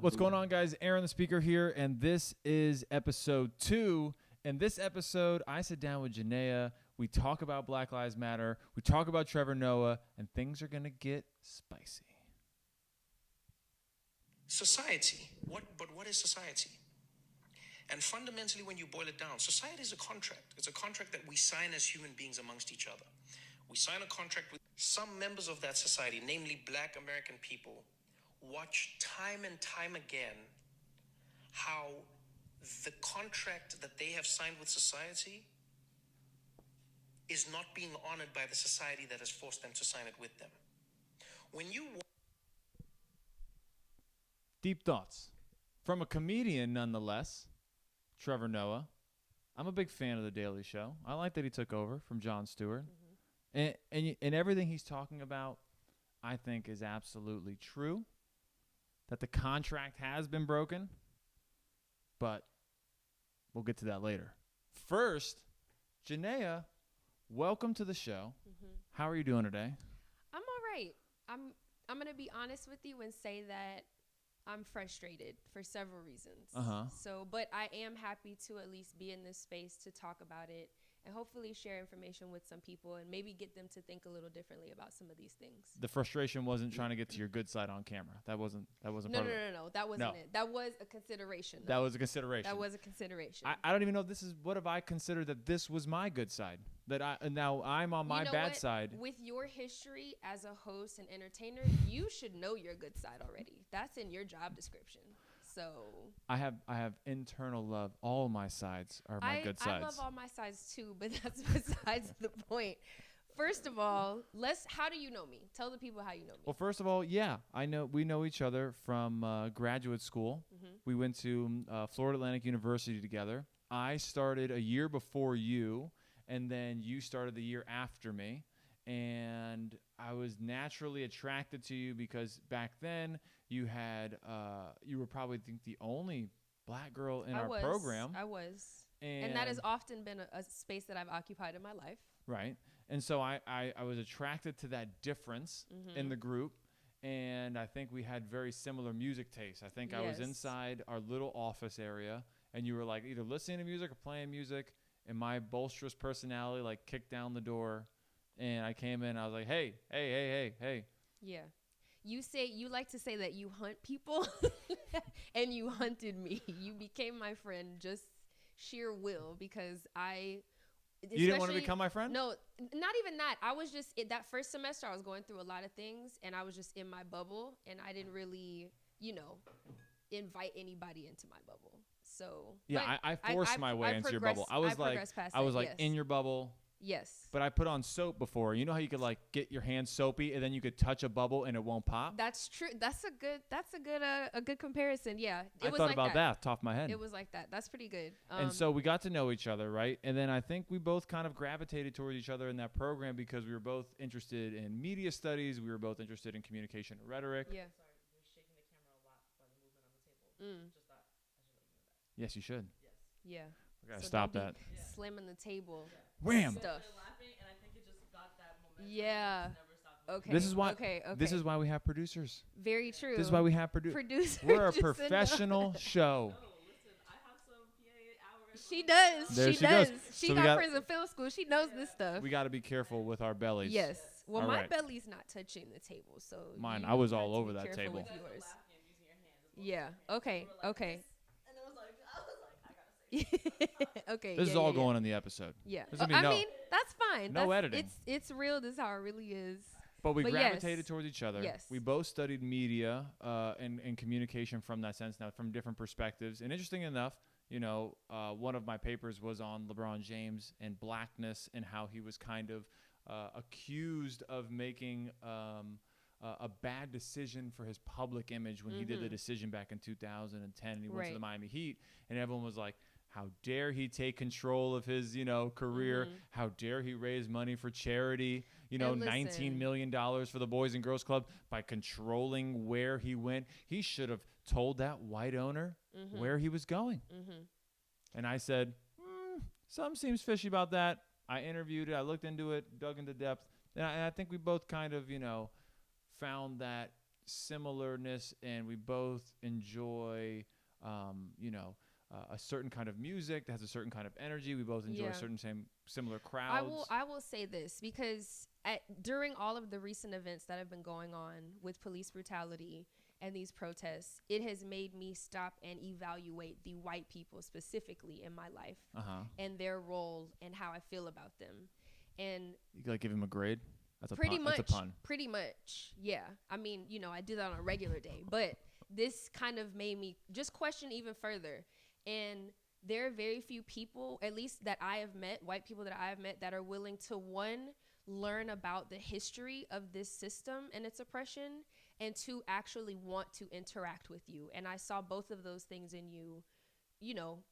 What's going on, guys? Aaron the Speaker here, and this is episode 2. In this episode, I sit down with Janea. We talk about Black Lives Matter. We talk about Trevor Noah, and things are going to get spicy. Society. What is society? And fundamentally, when you boil it down, society is a contract. It's a contract that we sign as human beings amongst each other. We sign a contract with some members of that society, namely Black American people, watch time and time again how the contract that they have signed with society is not being honored by the society that has forced them to sign it with them. When you... Deep thoughts. From a comedian, nonetheless, Trevor Noah. I'm a big fan of The Daily Show. I like that he took over from Jon Stewart. Mm-hmm. And everything he's talking about, I think, is absolutely true. That the contract has been broken, but we'll get to that later. First, Janea, welcome to the show. Mm-hmm. How are you doing today? I'm all right. I'm going to be honest with you and say that I'm frustrated for several reasons. But I am happy to at least be in this space to talk about it and hopefully share information with some people and maybe get them to think a little differently about some of these things. The frustration wasn't trying to get to your good side on camera. That wasn't part of it. No. That wasn't it. That was a consideration. That was a consideration. That was a consideration. I don't even know if this is, what have I considered that this was my good side? Now I'm on my bad side. With your history as a host and entertainer, you should know your good side already. That's in your job description. So I have internal love. All my sides are my good sides. I love all my sides too, but that's besides the point. First of all, how do you know me? Tell the people how you know me. Well, first of all, we know each other from graduate school. Mm-hmm. We went to Florida Atlantic University together. I started a year before you, and then you started the year after me. And I was naturally attracted to you because back then you were probably the only Black girl in our program. I was. And that has often been a space that I've occupied in my life. Right. And so I was attracted to that difference in the group. And I think we had very similar music tastes. I think I was inside our little office area, and you were like either listening to music or playing music. And my bolsterous personality like kicked down the door. And I came in, I was like, hey. Yeah. You like to say that you hunt people, and you hunted me. You became my friend just sheer will because You didn't want to become my friend? No, not even that. I was just, that first semester, I was going through a lot of things, and I was just in my bubble, and I didn't really, invite anybody into my bubble. So yeah, I forced my way into your bubble. I was like in your bubble. Yes. But I put on soap before. You know how you could like get your hands soapy and then you could touch a bubble and it won't pop? That's true. That's a good comparison. Yeah. I thought about that top of my head. It was like that. That's pretty good. And so we got to know each other, right? And then I think we both kind of gravitated towards each other in that program because we were both interested in media studies. We were both interested in communication and rhetoric. Yeah. Sorry, you're shaking the camera a lot by the movement on the table. Just that. I should let you know that. Yes, you should. Yes. Yeah. We gotta stop that. Slamming the table. Yeah. Wham! Stuff. Laughing, and I think it just got that momentum. Yeah. Okay. This is why. Okay. This is why we have producers. Very true. This is why we have producers. We're a professional show. Oh, listen, I have some PA hours. She does. There she does. goes. She So got friends in film school. She knows this stuff. We got to be careful with our bellies. Yes. Well, all my right. belly's not touching the table, so mine. I was all over that table. With yours. Yeah. Okay. Okay. Okay. This is all going in the episode. Yeah. I mean, that's fine. No editing. It's real. This is how it really is. But we gravitated towards each other. Yes. We both studied media and communication from that sense, now from different perspectives. And interesting enough, one of my papers was on LeBron James and blackness and how he was kind of accused of making a bad decision for his public image when he did the decision back in 2010 and he went to the Miami Heat. And everyone was like, how dare he take control of his, career? How dare he raise money for charity? $19 million for the Boys and Girls Club by controlling where he went. He should have told that white owner where he was going. And I said, something seems fishy about that. I interviewed it. I looked into it, dug into depth. And I think we both kind of, found that similarness, and we both enjoy, a certain kind of music that has a certain kind of energy. We both enjoy similar crowds. I will say this, because during all of the recent events that have been going on with police brutality and these protests, it has made me stop and evaluate the white people specifically in my life and their role and how I feel about them. And you like give him a grade? That's pretty a much, That's a pun. Pretty much, yeah. I mean, I do that on a regular day, but this kind of made me just question even further. And there are very few people, at least that I have met, white people that I have met, that are willing to, one, learn about the history of this system and its oppression, and two, actually want to interact with you. And I saw both of those things in you,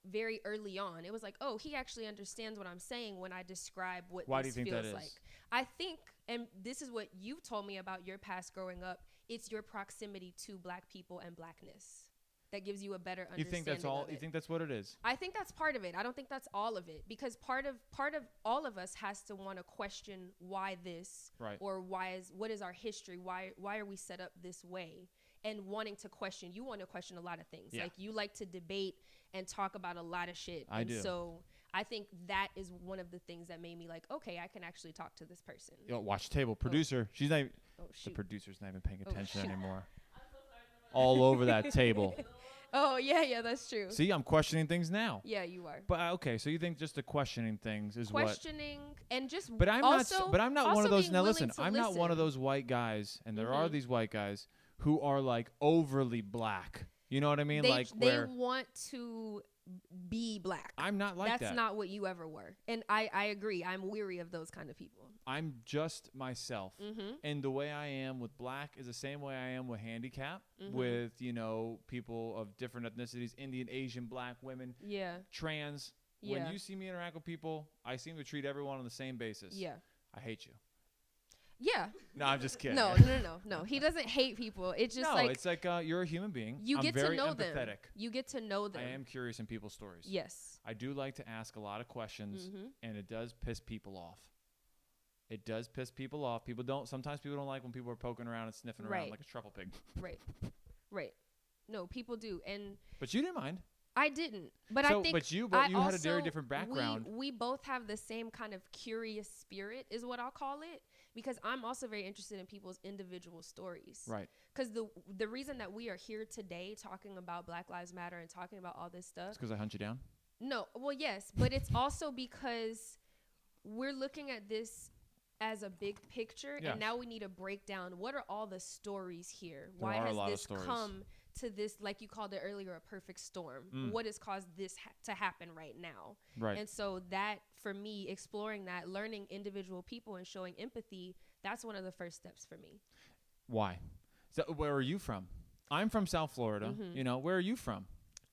very early on. It was like, oh, he actually understands what I'm saying when I describe what Why this do you think feels that is? like. I think, and this is what you've told me about your past growing up, it's your proximity to Black people and Blackness that gives you a better understanding. You think that's all? of it. You think that's what it is? I think that's part of it. I don't think that's all of it, because part of all of us has to want to question why this, right? Or what is our history? Why are we set up this way? And wanting to question, you want to question a lot of things. Yeah. Like, you like to debate and talk about a lot of shit. I do. So I think that is one of the things that made me like, okay, I can actually talk to this person. Yo, watch the table. Producer. She's not even, Oh, the shoot. producer's not even paying attention shoot. anymore. All over that table. Oh, yeah, that's true. See, I'm questioning things now. Yeah, you are. But okay, so you think just the questioning things is Questioning and just But I'm also, not. But I'm not one also of those. being Now willing listen, to I'm not one of those white guys, and there are these white guys who are like overly Black. You know what I mean? They where want to be Black. I'm not like that. That's not what you ever were. And I agree. I'm weary of those kind of people. I'm just myself. And the way I am with Black is the same way I am with handicap, with, people of different ethnicities, Indian, Asian, Black women, trans. Yeah. When you see me interact with people, I seem to treat everyone on the same basis. Yeah. I hate you. Yeah. No, I'm just kidding. No. He doesn't hate people. It's just it's like you're a human being. You get to know empathetic. them. You get to know them. I am curious in people's stories. Yes. I do like to ask a lot of questions, and it does piss people off. It does piss people off. Sometimes people don't like when people are poking around and sniffing around like a truffle pig. Right. No, people do. But you didn't mind. I didn't. But I think But you had a very different background. We both have the same kind of curious spirit is what I'll call it, because I'm also very interested in people's individual stories. Right. Because the reason that we are here today talking about Black Lives Matter and talking about all this stuff. It's because I hunt you down? No. Well, yes. But it's also because we're looking at this as a big picture, and now we need to break down what are all the stories here. Why has this come to this, like you called it earlier, a perfect storm? What has caused this to happen right now? Right. And so that, for me, exploring that, learning individual people and showing empathy, that's one of the first steps for me. Why? So where are you from? I'm from South Florida. Where are you from?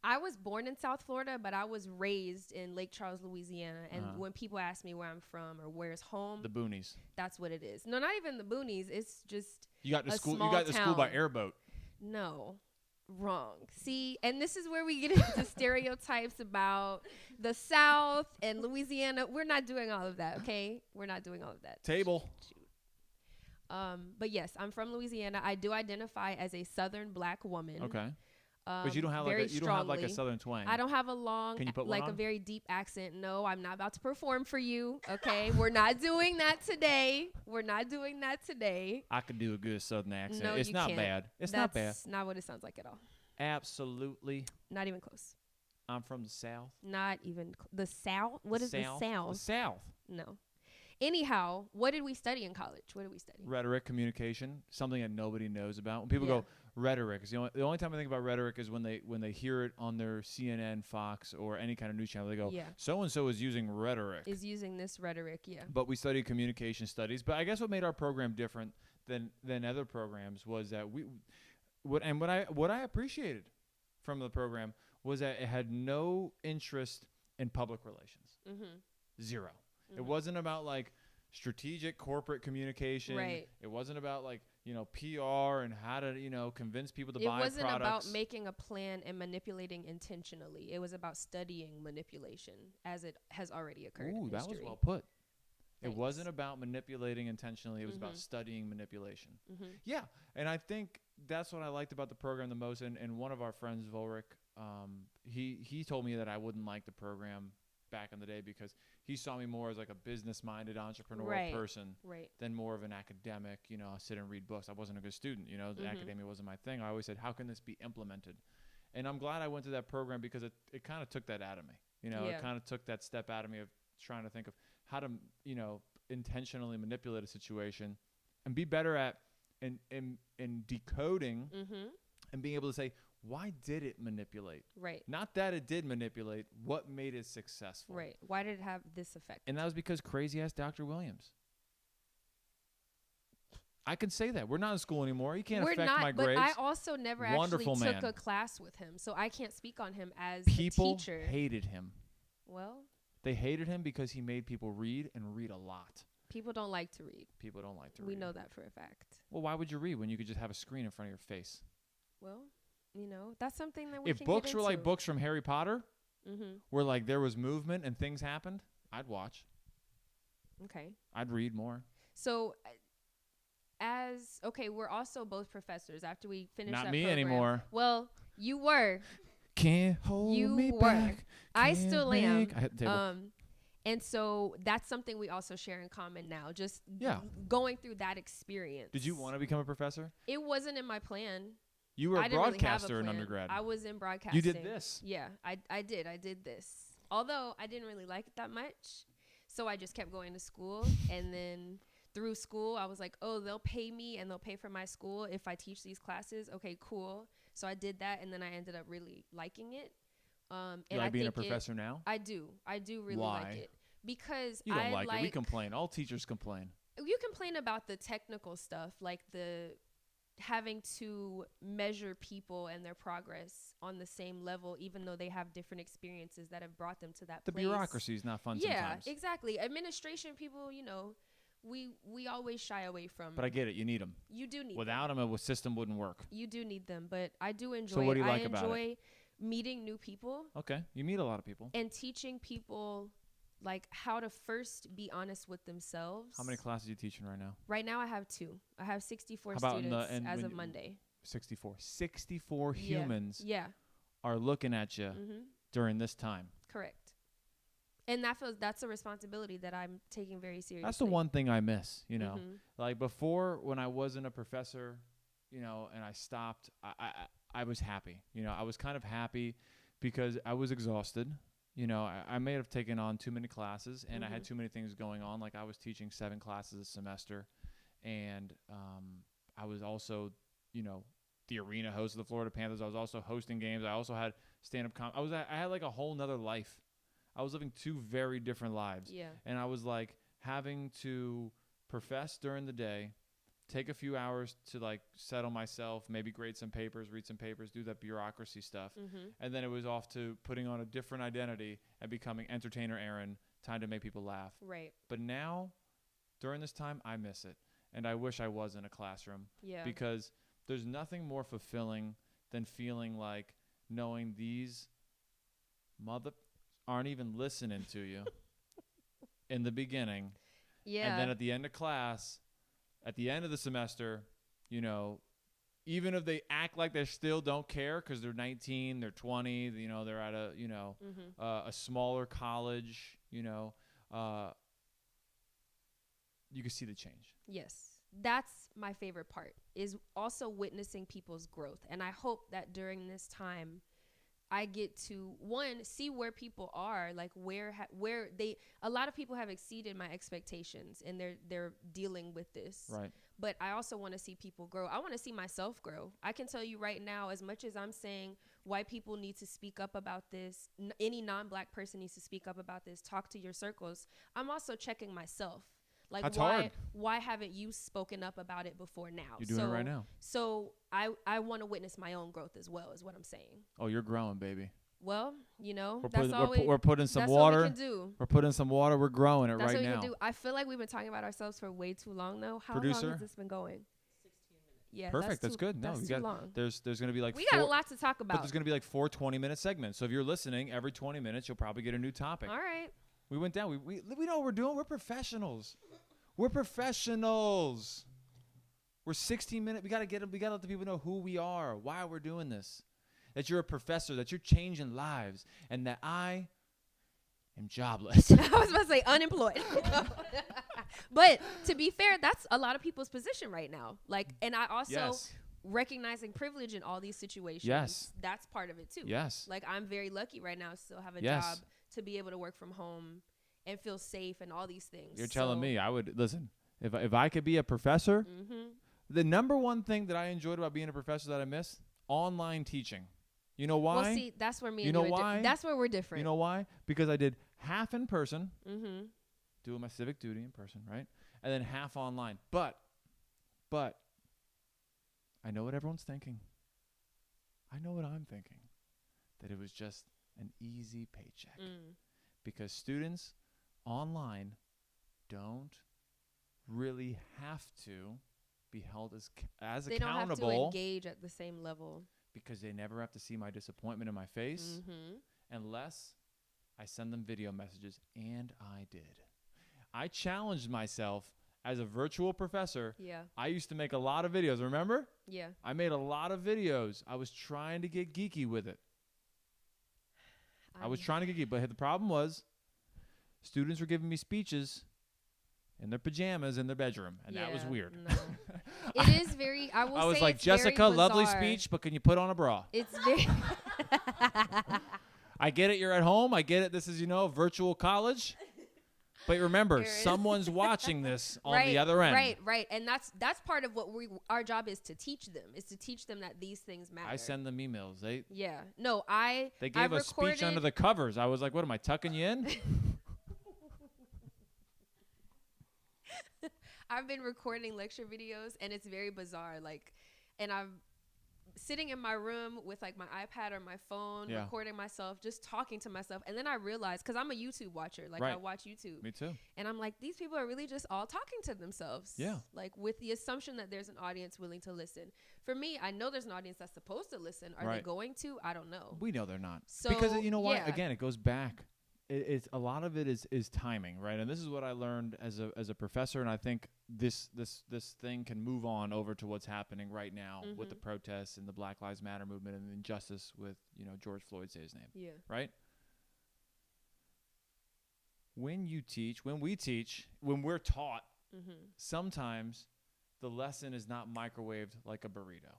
I was born in South Florida, but I was raised in Lake Charles, Louisiana. And when people ask me where I'm from or where's home, the boonies. That's what it is. No, not even the boonies. It's just you got the a school. small You got the town. school by airboat. No, wrong. See, and this is where we get into stereotypes about the South and Louisiana. We're not doing all of that, okay? We're not doing all of that. Table. Shoot. But yes, I'm from Louisiana. I do identify as a Southern Black woman. Okay. But you don't have a Southern twang. I don't have a long, Can you put one on? a very deep accent. No, I'm not about to perform for you. Okay, we're not doing that today. I could do a good Southern accent. No, it's you not can't. bad. It's not bad. That's not what it sounds like at all. Absolutely. Not even close. I'm from the South. Not even the South. What is the South? The South. No. Anyhow, what did we study in college? What did we study? Rhetoric, communication, something that nobody knows about. When people go rhetoric, the only time I think about rhetoric is when they hear it on their CNN, Fox, or any kind of news channel. They go, so and so is using rhetoric. Is using this rhetoric, But we studied communication studies. But I guess what made our program different than other programs was that what I appreciated from the program was that it had no interest in public relations. Zero. It wasn't about like strategic corporate communication. Right. It wasn't about like, PR and how to, convince people to buy products. It wasn't about making a plan and manipulating intentionally. It was about studying manipulation as it has already occurred. Ooh, in that history. was well put. It wasn't about manipulating intentionally. It was about studying manipulation. Yeah. And I think that's what I liked about the program the most. And one of our friends, Rhetoric, he told me that I wouldn't like the program back in the day because he saw me more as like a business-minded entrepreneurial person than more of an academic, you know, sit and read books. I wasn't a good student, you know, the academia wasn't my thing. I always said, how can this be implemented? And I'm glad I went to that program because it kind of took that out of me. You know, it kind of took that step out of me of trying to think of how to, you know, intentionally manipulate a situation and be better at in decoding and being able to say, why did it manipulate? Right. Not that it did manipulate. What made it successful? Right. Why did it have this effect? And that was because crazy-ass Dr. Williams. I can say that. We're not in school anymore. He can't affect my grades. But I also never actually took a class with him, so I can't speak on him as a teacher. People hated him. Well, they hated him because he made people read and read a lot. People don't like to read. People don't like to read. We know that for a fact. Well, why would you read when you could just have a screen in front of your face? Well, you know, that's something that we if can books get were into. like books from Harry Potter, where like there was movement and things happened, I'd watch. Okay. I'd read more. So, we're also both professors after we finished that Not me program. anymore. Well, you were. Can't hold me back. I still am. I hit the table. And so that's something we also share in common now. Just going through that experience. Did you want to become a professor? It wasn't in my plan. You were a broadcaster in undergrad. I was in broadcasting. You did this. Yeah, I did. I did this. Although I didn't really like it that much. So I just kept going to school. And then through school, I was like, oh, they'll pay me and they'll pay for my school if I teach these classes. Okay, cool. So I did that. And then I ended up really liking it. You like being a professor now? I do. I do really like it. Because you don't like it. We complain. All teachers complain. You complain about the technical stuff, like the having to measure people and their progress on the same level, even though they have different experiences that have brought them to that place. The bureaucracy is not fun sometimes. Yeah, exactly. Administration people, you know, we always shy away from. But I get it. You need them. You do need Without them, a system wouldn't work. You do need them, but I do enjoy So what do you it. like about it? I enjoy meeting new people. Okay. You meet a lot of people. And teaching people like how to first be honest with themselves. How many classes are you teaching right now? Right now I have 2. I have 64 students as of Monday. 64. 64 humans Yeah. are looking at you during this time. Correct. And that's a responsibility that I'm taking very seriously. That's the one thing I miss, you know. Like before when I wasn't a professor, you know, and I stopped, I was happy. You know, I was kind of happy because I was exhausted. You know, I may have taken on too many classes and I had too many things going on. Like I was teaching 7 classes a semester and I was also, you know, the arena host of the Florida Panthers. I was also hosting games. I also had stand-up I had like a whole nother life. I was living 2 very different lives. Yeah. And I was like having to profess during the day, take a few hours to like settle myself, maybe grade some papers, read some papers, do that bureaucracy stuff. And then it was off to putting on a different identity and becoming entertainer Aaron, time to make people laugh. Right. But now, during this time, I miss it. And I wish I was in a classroom. Yeah. Because there's nothing more fulfilling than feeling like knowing these aren't even listening to you in the beginning. Yeah. And then at the end of class, at the end of the semester, you know, even if they act like they still don't care because they're 19, they're 20, you know, they're at a, you know, a smaller college, you know, you can see the change. Yes. That's my favorite part, is also witnessing people's growth. And I hope that during this time, I get to, one, see where people are, like where a lot of people have exceeded my expectations and they're dealing with this. Right. But I also want to see people grow. I want to see myself grow. I can tell you right now, as much as I'm saying white people need to speak up about this, any non-black person needs to speak up about this, talk to your circles, I'm also checking myself. Like, that's hard. Why haven't you spoken up about it before now? You're doing it right now. So I want to witness my own growth as well, is what I'm saying. Oh, you're growing, baby. Well, you know, we're putting some water. That's what we can do. We're putting some water. We're growing it right now. That's what we can do. I feel like we've been talking about ourselves for way too long, though. How long has this been going? 16 minutes. Yeah, perfect. That's good. No, that's too long. There's going to be like we got a lot to talk about. But there's going to be like 4 20-minute segments. So if you're listening, every 20 minutes, you'll probably get a new topic. All right. We went down. We know what we're doing. We're professionals. We're 16 minutes. We gotta let the people know who we are, why we're doing this. That you're a professor, that you're changing lives, and that I am jobless. I was about to say unemployed. But to be fair, that's a lot of people's position right now. Like, and I also recognizing privilege in all these situations. Yes. That's part of it too. Yes. Like, I'm very lucky right now to still have a job, to be able to work from home and feel safe and all these things. You're telling me I would listen, if I could be a professor, the number one thing that I enjoyed about being a professor that I miss, online teaching. You know why? Well, see, that's where me and you are that's where we're different. You know why? Because I did half in person, doing my civic duty in person, right? And then half online. But I know what everyone's thinking. I know what I'm thinking. That it was just an easy paycheck. Because students online don't really have to be held as accountable. They don't have to engage at the same level. Because they never have to see my disappointment in my face unless I send them video messages. And I did. I challenged myself as a virtual professor. Yeah. I used to make a lot of videos, remember? Yeah. I made a lot of videos. I was trying to get geeky with it. I was trying to get geeky. But the problem was students were giving me speeches in their pajamas in their bedroom. And that was weird. No. It is very, I was like, Jessica, lovely speech, but can you put on a bra? It's very. I get it. You're at home. I get it. This is, virtual college. But remember, someone's watching this on the other end. Right. And that's part of what our job is to teach them, that these things matter. I send them emails. They gave a speech under the covers. I was like, what, am I tucking you in? I've been recording lecture videos, and it's very bizarre. And I'm sitting in my room with my iPad or my phone, recording myself, just talking to myself. And then I realized, because I'm a YouTube watcher, I watch YouTube. Me too. And I'm like, these people are really just all talking to themselves. Yeah. With the assumption that there's an audience willing to listen. For me, I know there's an audience that's supposed to listen. Are they going to? I don't know. We know they're not. So, because you know what? Again, it goes back. It's a lot of it is timing, right? And this is what I learned as a professor, and I think this thing can move on over to what's happening right now with the protests and the Black Lives Matter movement and the injustice with George Floyd, say his name. Yeah. Right? When we teach, when we're taught, sometimes the lesson is not microwaved like a burrito.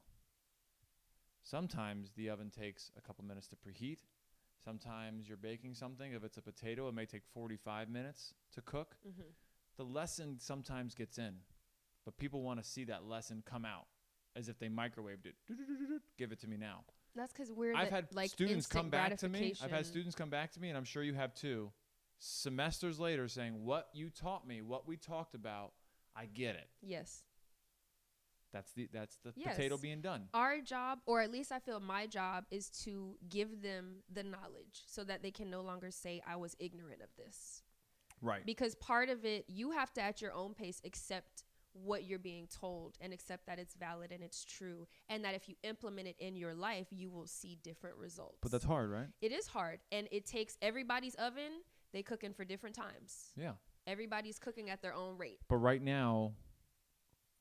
Sometimes the oven takes a couple minutes to preheat. Sometimes you're baking something. If it's a potato, it may take 45 minutes to cook. The lesson sometimes gets in, but people want to see that lesson come out as if they microwaved it. Give it to me now. That's because I've had students come back to me. And I'm sure you have too, semesters later saying, what you taught me, what we talked about, I get it. Yes. That's the potato being done. Our job, or at least I feel my job, is to give them the knowledge so that they can no longer say, I was ignorant of this. Right. Because part of it, you have to, at your own pace, accept what you're being told and accept that it's valid and it's true. And that if you implement it in your life, you will see different results. But that's hard, right? It is hard. And it takes everybody's oven. They cooking for different times. Yeah. Everybody's cooking at their own rate. But right now,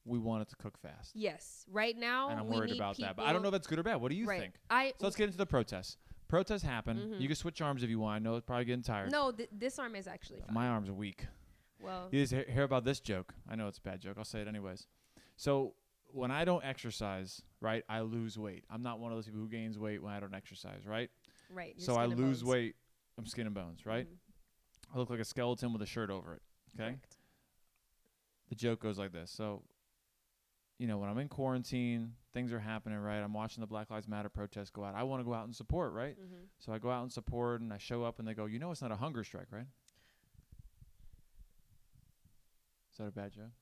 we want it to cook fast. Yes. Right now, and I'm worried about that. But I don't know if that's good or bad. What do you think? So let's get into the protests. Protests happen. You can switch arms if you want. I know it's probably getting tired. No, this arm is actually fine. My arms are weak. Well, you just hear about this joke. I know it's a bad joke. I'll say it anyways. So when I don't exercise, right, I lose weight. I'm not one of those people who gains weight when I don't exercise, right? Right. So I lose weight. I'm skin and bones, right? I look like a skeleton with a shirt over it. Okay. Correct. The joke goes like this. So, when I'm in quarantine, things are happening, right? I'm watching the Black Lives Matter protests go out. I want to go out and support, right? So I go out and support, and I show up, and they go, it's not a hunger strike, right? Is that a bad joke?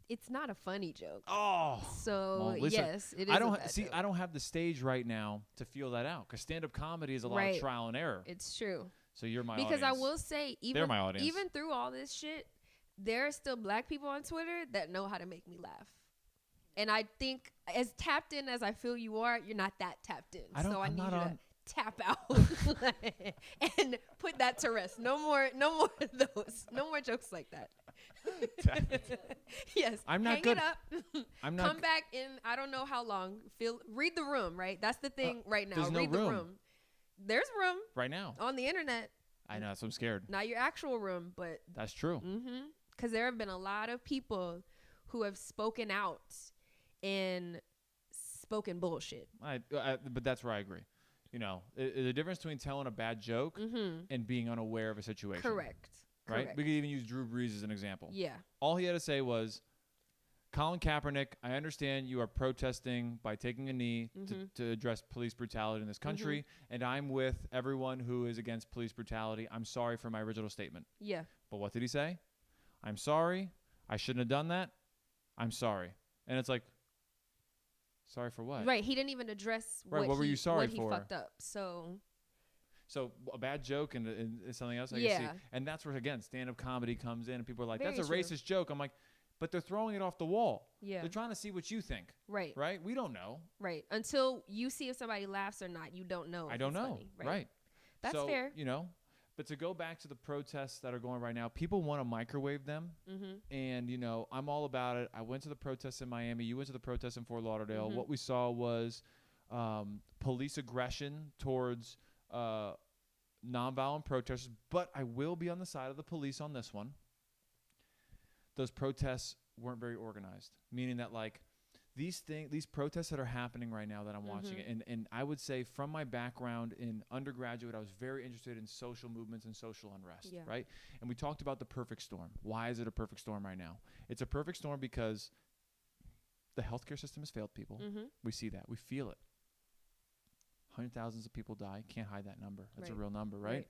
It's not a funny joke. Oh. So, well, listen, yes, it is a bad joke. I don't have the stage right now to feel that out, because stand-up comedy is a lot of trial and error. It's true. So you're my audience. Because I will say, they're my audience. Even through all this shit, there are still black people on Twitter that know how to make me laugh. And I think, as tapped in as I feel you are, you're not that tapped in. So I need you to tap out and put that to rest. No more of those. No more jokes like that. Yes. I'm not hang good. it up. I'm not. Come back in I don't know how long. Read the room, right? That's the thing right now. There's no Read the room. room. There's room Right now. on the internet. I know, so I'm scared. Not your actual room, but That's true. because there have been a lot of people who have spoken out and spoken bullshit. But that's where I agree. You know, the difference between telling a bad joke and being unaware of a situation. Correct. Right? We could even use Drew Brees as an example. Yeah. All he had to say was, Colin Kaepernick, I understand you are protesting by taking a knee to address police brutality in this country, and I'm with everyone who is against police brutality. I'm sorry for my original statement. Yeah. But what did he say? I'm sorry. I shouldn't have done that. I'm sorry. And it's like, sorry for what? Right. He didn't even address what were you sorry what for? he fucked up. So a bad joke and something else I can see. And that's where, again, stand-up comedy comes in and people are like, Very that's a true. racist joke. I'm like, but they're throwing it off the wall. Yeah. They're trying to see what you think. Right. Right? We don't know. Right. Until you see if somebody laughs or not, you don't know. I don't know. Funny, right. That's so, fair. You know, but to go back to the protests that are going right now, people want to microwave them. And, you know, I'm all about it. I went to the protests in Miami. You went to the protests in Fort Lauderdale. What we saw was police aggression towards nonviolent protesters. But I will be on the side of the police on this one. Those protests weren't very organized, meaning that like these protests that are happening right now that I'm watching, and I would say from my background in undergraduate, I was very interested in social movements and social unrest, right? And we talked about the perfect storm. Why is it a perfect storm right now? It's a perfect storm because the healthcare system has failed people. We see that. We feel it. Hundreds of thousands of people die. Can't hide that number. That's a real number, right?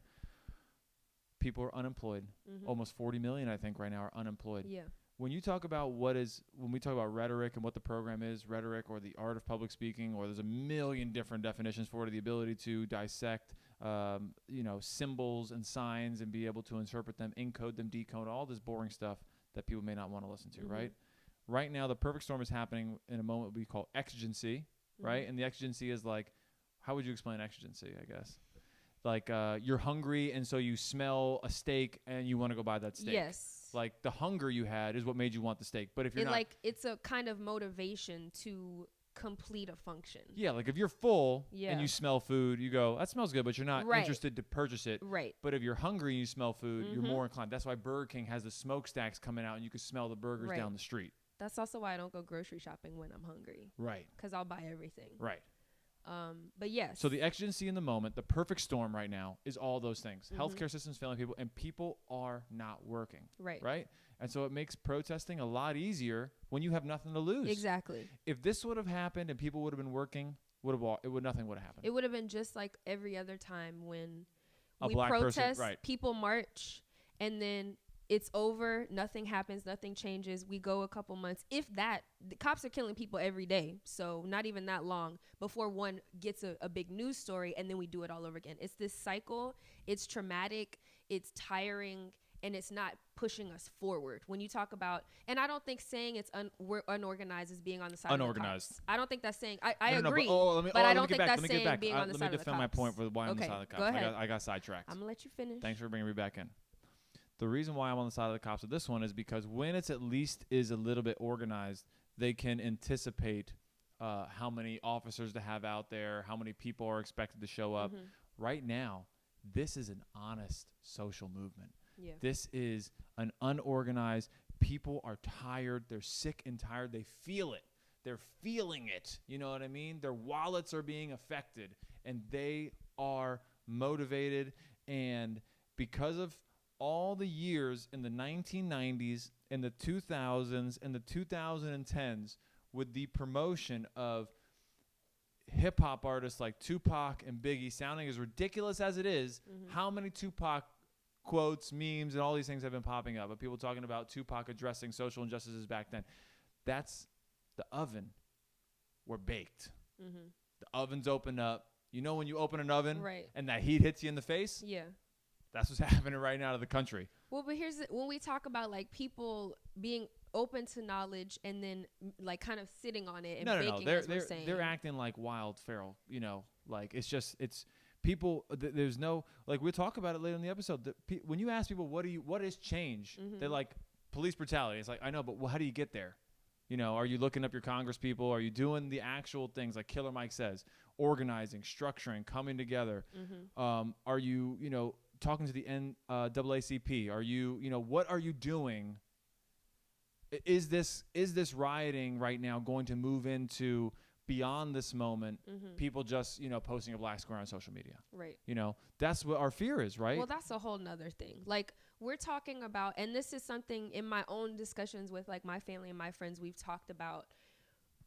People are unemployed. Almost 40 million, I think, right now are unemployed. Yeah. When you talk about when we talk about rhetoric and what the program is, rhetoric or the art of public speaking, or there's a million different definitions for it, the ability to dissect, symbols and signs and be able to interpret them, encode them, decode, all this boring stuff that people may not want to listen to, right? Right now, the perfect storm is happening in a moment we call exigency, right? And the exigency is like, how would you explain exigency, I guess? Like you're hungry and so you smell a steak and you want to go buy that steak. Yes. Like the hunger you had is what made you want the steak. But if you're not, it's a kind of motivation to complete a function. Yeah, like if you're full and you smell food, you go, that smells good, but you're not interested to purchase it. Right. But if you're hungry and you smell food, you're more inclined. That's why Burger King has the smokestacks coming out and you can smell the burgers down the street. That's also why I don't go grocery shopping when I'm hungry. Right. Because I'll buy everything. Right. But yes. So the exigency in the moment, the perfect storm right now is all those things. Healthcare systems failing people, and people are not working. Right. Right? And so it makes protesting a lot easier when you have nothing to lose. Exactly. If this would have happened and people would have been working, nothing would have happened. It would have been just like every other time when we black protest, person, people march, and then it's over, nothing happens, nothing changes. We go a couple months. If that, the cops are killing people every day. So not even that long before one gets a big news story, and then we do it all over again. It's this cycle. It's traumatic. It's tiring. And it's not pushing us forward. When you talk about, and I don't think saying we're unorganized is being on the side of the cops. I don't think that's saying, I agree. But I don't think that's saying being on the side of the cops. Let me defend my point for why I'm on the side of the cops. Go ahead. I got sidetracked. I'm going to let you finish. Thanks for bringing me back in. The reason why I'm on the side of the cops with this one is because when it's at least is a little bit organized, they can anticipate how many officers to have out there, how many people are expected to show up. Right now, this is an honest social movement. Yeah. This is an unorganized. People are tired. They're sick and tired. They feel it. They're feeling it. You know what I mean? Their wallets are being affected, and they are motivated. And because of all the years in the 1990s, in the 2000s, and the 2010s, with the promotion of hip-hop artists like Tupac and Biggie, sounding as ridiculous as it is, how many Tupac quotes, memes, and all these things have been popping up, but people talking about Tupac addressing social injustices back then. That's the oven. We're baked. The oven's opened up. You know when you open an oven and that heat hits you in the face? Yeah. That's what's happening right now to the country. Well, but when we talk about like people being open to knowledge and then like kind of sitting on it and baking, as we're saying. They're acting like wild feral, like it's people, there's no, like we'll talk about it later in the episode. When you ask people, what is change? Mm-hmm. They're like, police brutality. It's like, I know, but how do you get there? You know, are you looking up your Congress people? Are you doing the actual things like Killer Mike says, organizing, structuring, coming together? Mm-hmm. Are you, talking to the NAACP? Are you, what are you doing? Is this rioting right now going to move into beyond this moment, people just, posting a black square on social media? Right. That's what our fear is, right? Well, that's a whole nother thing. Like, we're talking about, and this is something in my own discussions with like my family and my friends, we've talked about,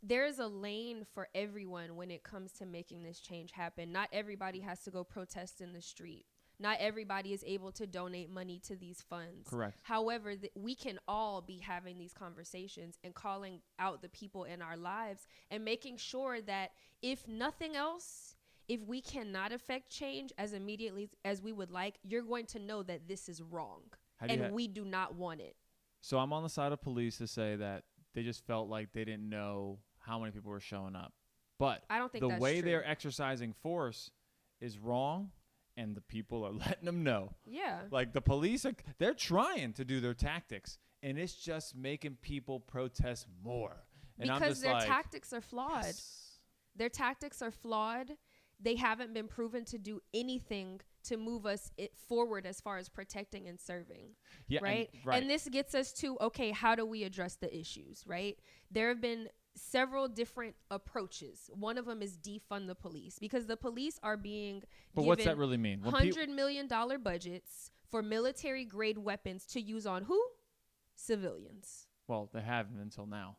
there's a lane for everyone when it comes to making this change happen. Not everybody has to go protest in the street. Not everybody is able to donate money to these funds. Correct. However, we can all be having these conversations and calling out the people in our lives and making sure that if nothing else, if we cannot affect change as immediately as we would like, you're going to know that this is wrong and we do not want it. So I'm on the side of police to say that they just felt like they didn't know how many people were showing up. But I don't think the that's way true. they're exercising force is wrong. And the people are letting them know. Yeah. Like the police, they're trying to do their tactics. And it's just making people protest more. And because their tactics are flawed. Yes. Their tactics are flawed. They haven't been proven to do anything to move us forward as far as protecting and serving. Yeah, right? And this gets us to, okay, how do we address the issues, right? There have been several different approaches. One of them is defund the police, because the police are being given what's that really mean? $100 million budgets for military grade weapons to use on who? Civilians. Well, they haven't until now.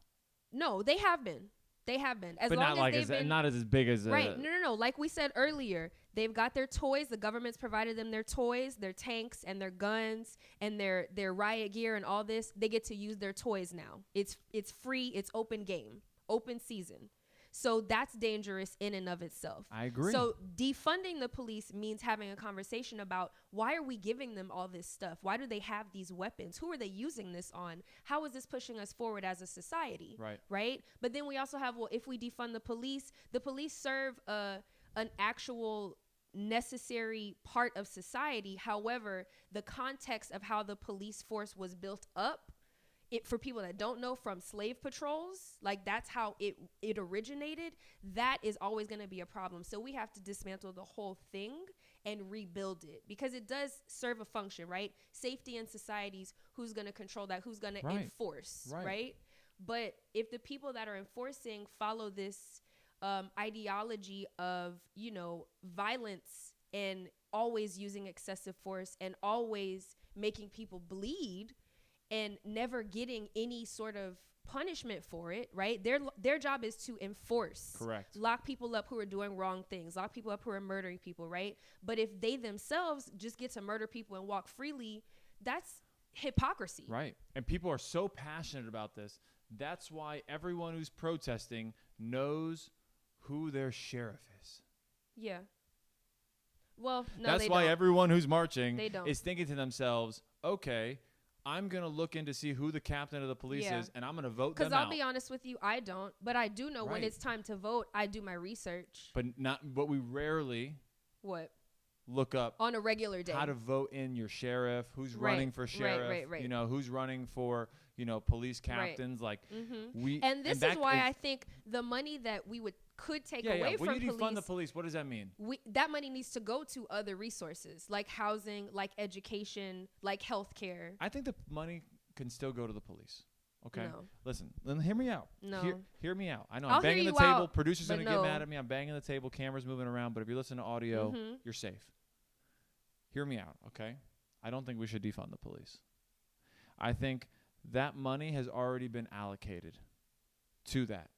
No, they have been. They have been. But not like not as big as right. No. Like we said earlier, they've got their toys. The government's provided them their toys, their tanks, and their guns, and their riot gear, and all this. They get to use their toys now. It's free. It's open game, open season. So that's dangerous in and of itself. I agree. So defunding the police means having a conversation about, why are we giving them all this stuff? Why do they have these weapons? Who are they using this on? How is this pushing us forward as a society? Right? But then we also have, well, if we defund the police serve an actual necessary part of society. However, the context of how the police force was built up, for people that don't know, from slave patrols, like that's how it originated, that is always going to be a problem. So we have to dismantle the whole thing and rebuild it, because it does serve a function, right? Safety in societies, who's going to control that? Who's going to enforce, right? But if the people that are enforcing follow this ideology of, violence and always using excessive force and always making people bleed, and never getting any sort of punishment for it, right? Their job is to enforce. Correct. Lock people up who are doing wrong things. Lock people up who are murdering people, right? But if they themselves just get to murder people and walk freely, that's hypocrisy. Right. And people are so passionate about this. That's why everyone who's protesting knows who their sheriff is. Yeah. Well, no, that's they why don't. Everyone who's marching They don't. is thinking to themselves, okay, I'm going to look in to see who the captain of the police is, and I'm going to vote them out. Because I'll be honest with you, I don't. But I do know when it's time to vote, I do my research. But we rarely look up on a regular day how to vote in your sheriff, who's running for sheriff, who's running for, police captains. Like and this is why I think the money that we could take away from when you police, defund the police, what does that mean? That money needs to go to other resources like housing, like education, like healthcare. I think the money can still go to the police. Okay. No. Listen, then hear me out. No. Hear me out. I know I'll I'm banging hear the you table. out, Producers but gonna get mad at me. I'm banging the table. Cameras moving around. But if you listen to audio, you're safe. Hear me out, okay? I don't think we should defund the police. I think that money has already been allocated to that,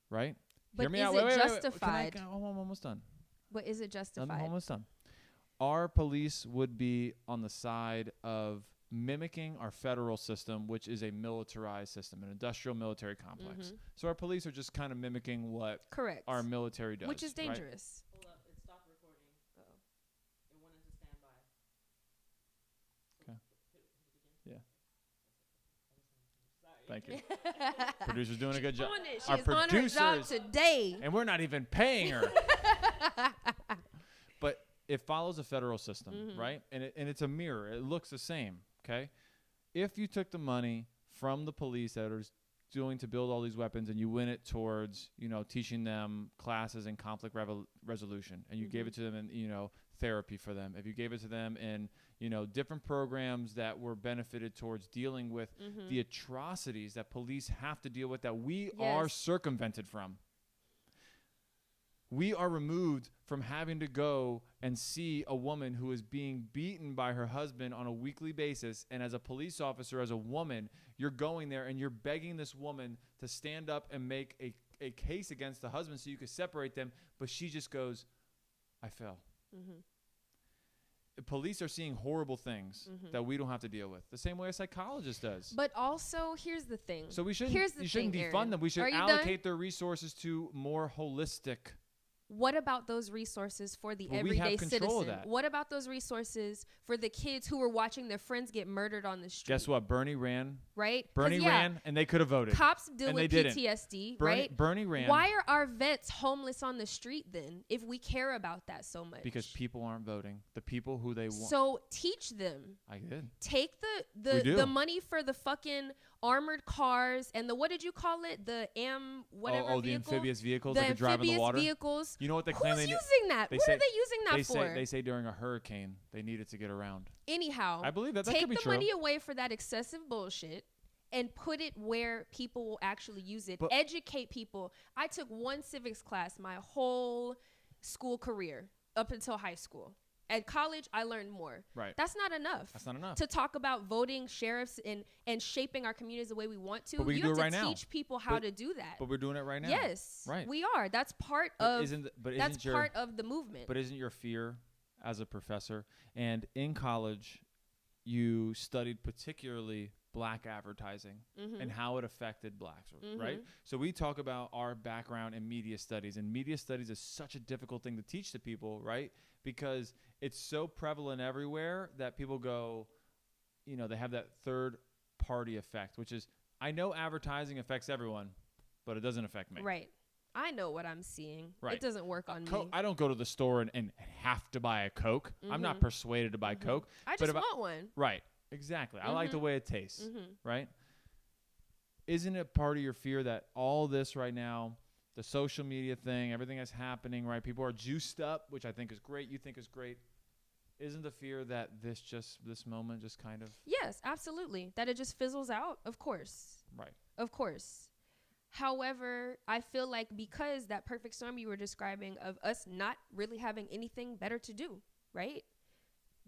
right? But hear me is out. it Wait. justified? I'm almost done. But is it justified? I'm almost done. Our police would be on the side of mimicking our federal system, which is a militarized system, an industrial military complex. So our police are just kind of mimicking what our military does. Which is dangerous. Hold up, it stopped recording. It went into standby. Okay. Yeah. Sorry. Thank you. Producer's doing a good job. She's on her job today. And we're not even paying her. But it follows a federal system, right? And it's a mirror. It looks the same, okay? If you took the money from the police that are doing to build all these weapons and you went it towards, teaching them classes in conflict resolution, and you gave it to them in, therapy for them, if you gave it to them in, different programs that were benefited towards dealing with the atrocities that police have to deal with that we are circumvented from. We are removed from having to go and see a woman who is being beaten by her husband on a weekly basis. And as a police officer, as a woman, you're going there and you're begging this woman to stand up and make a case against the husband so you could separate them. But she just goes, I fell. The police are seeing horrible things that we don't have to deal with. The same way a psychologist does. But also, here's the thing. So you shouldn't defund them. We should allocate their resources to more holistic. What about those resources for the everyday citizen? What about those resources for the kids who were watching their friends get murdered on the street? Guess what? Bernie ran. Right? Bernie ran, and they could have voted. Cops deal with PTSD, right? Bernie ran. Why are our vets homeless on the street then, if we care about that so much? Because people aren't voting. The people who they want. So teach them. I did. Take the money for the fucking armored cars and the, what did you call it? The vehicle? The amphibious vehicles that could drive in the water. Vehicles. You know what they claim? Who's using that? What are they using that for? They say during a hurricane they need it to get around. Anyhow, I believe that could be true. Take the money away for that excessive bullshit and put it where people will actually use it. Educate people. I took one civics class my whole school career up until high school. At college, I learned more. Right. That's not enough. That's not enough. To talk about voting sheriffs and shaping our communities the way we want to. But we you do have it right to now. teach people how to do that. But we're doing it right now. Yes. Right. We are. That's part of the movement. But isn't your fear as a professor, and in college, you studied particularly black advertising and how it affected blacks, right? So we talk about our background in media studies, and media studies is such a difficult thing to teach to people, right? Because it's so prevalent everywhere that people go, they have that third party effect, which is, I know advertising affects everyone, but it doesn't affect me. Right. I know what I'm seeing. Right. It doesn't work on me. I don't go to the store and have to buy a Coke. I'm not persuaded to buy Coke. I just want one. Right. Exactly. I like the way it tastes. Right. Isn't it part of your fear that all this right now, the social media thing, everything that's happening, right? People are juiced up, which I think is great. You think is great. Isn't the fear that this moment just kind of... Yes, absolutely. That it just fizzles out? Of course. Right. Of course. However, I feel like because that perfect storm you were describing of us not really having anything better to do, right?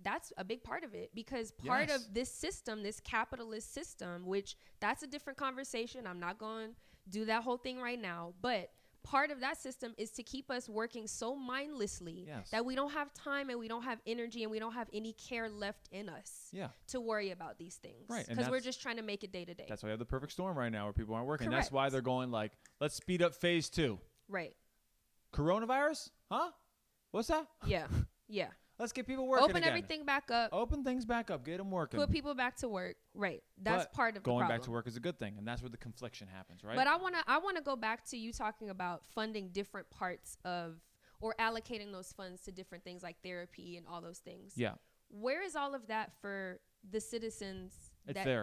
That's a big part of it, because part of this system, this capitalist system, which that's a different conversation. I'm not going to do that whole thing right now, but part of that system is to keep us working so mindlessly that we don't have time and we don't have energy and we don't have any care left in us to worry about these things. Right. Because we're just trying to make it day to day. That's why we have the perfect storm right now where people aren't working. Correct. That's why they're going like, let's speed up phase 2. Right. Coronavirus? Huh? What's that? Yeah. Yeah. Let's get people working again. Everything back up. Open things back up. Get them working. Put people back to work. Right. That's part of the problem. Going back to work is a good thing, and that's where the confliction happens, right? But I wanna go back to you talking about funding different parts of, or allocating those funds to different things like therapy and all those things. Yeah. Where is all of that for the citizens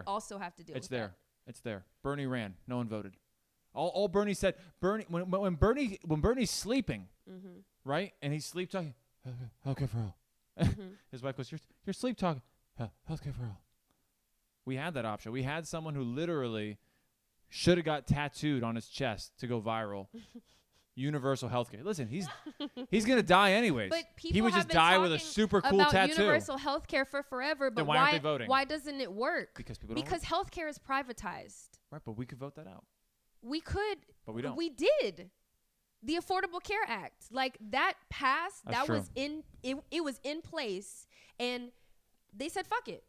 also have to deal with that? It's there. Bernie ran. No one voted. All Bernie said, when Bernie's sleeping, right, and he's sleep talking, healthcare for all. His wife goes, you're sleep talking, healthcare for all. We had that option. We had someone who literally should have got tattooed on his chest to go viral. Universal healthcare. Listen, he's gonna die anyways. But he would just die with a super cool tattoo. Universal healthcare for forever. But then why aren't they voting? Why doesn't it work? Because people don't. Because healthcare is privatized. Right, but we could vote that out. We could. But we don't. We did. The Affordable Care Act, like that passed. That's that true. was in. It was in place, and they said, "Fuck it."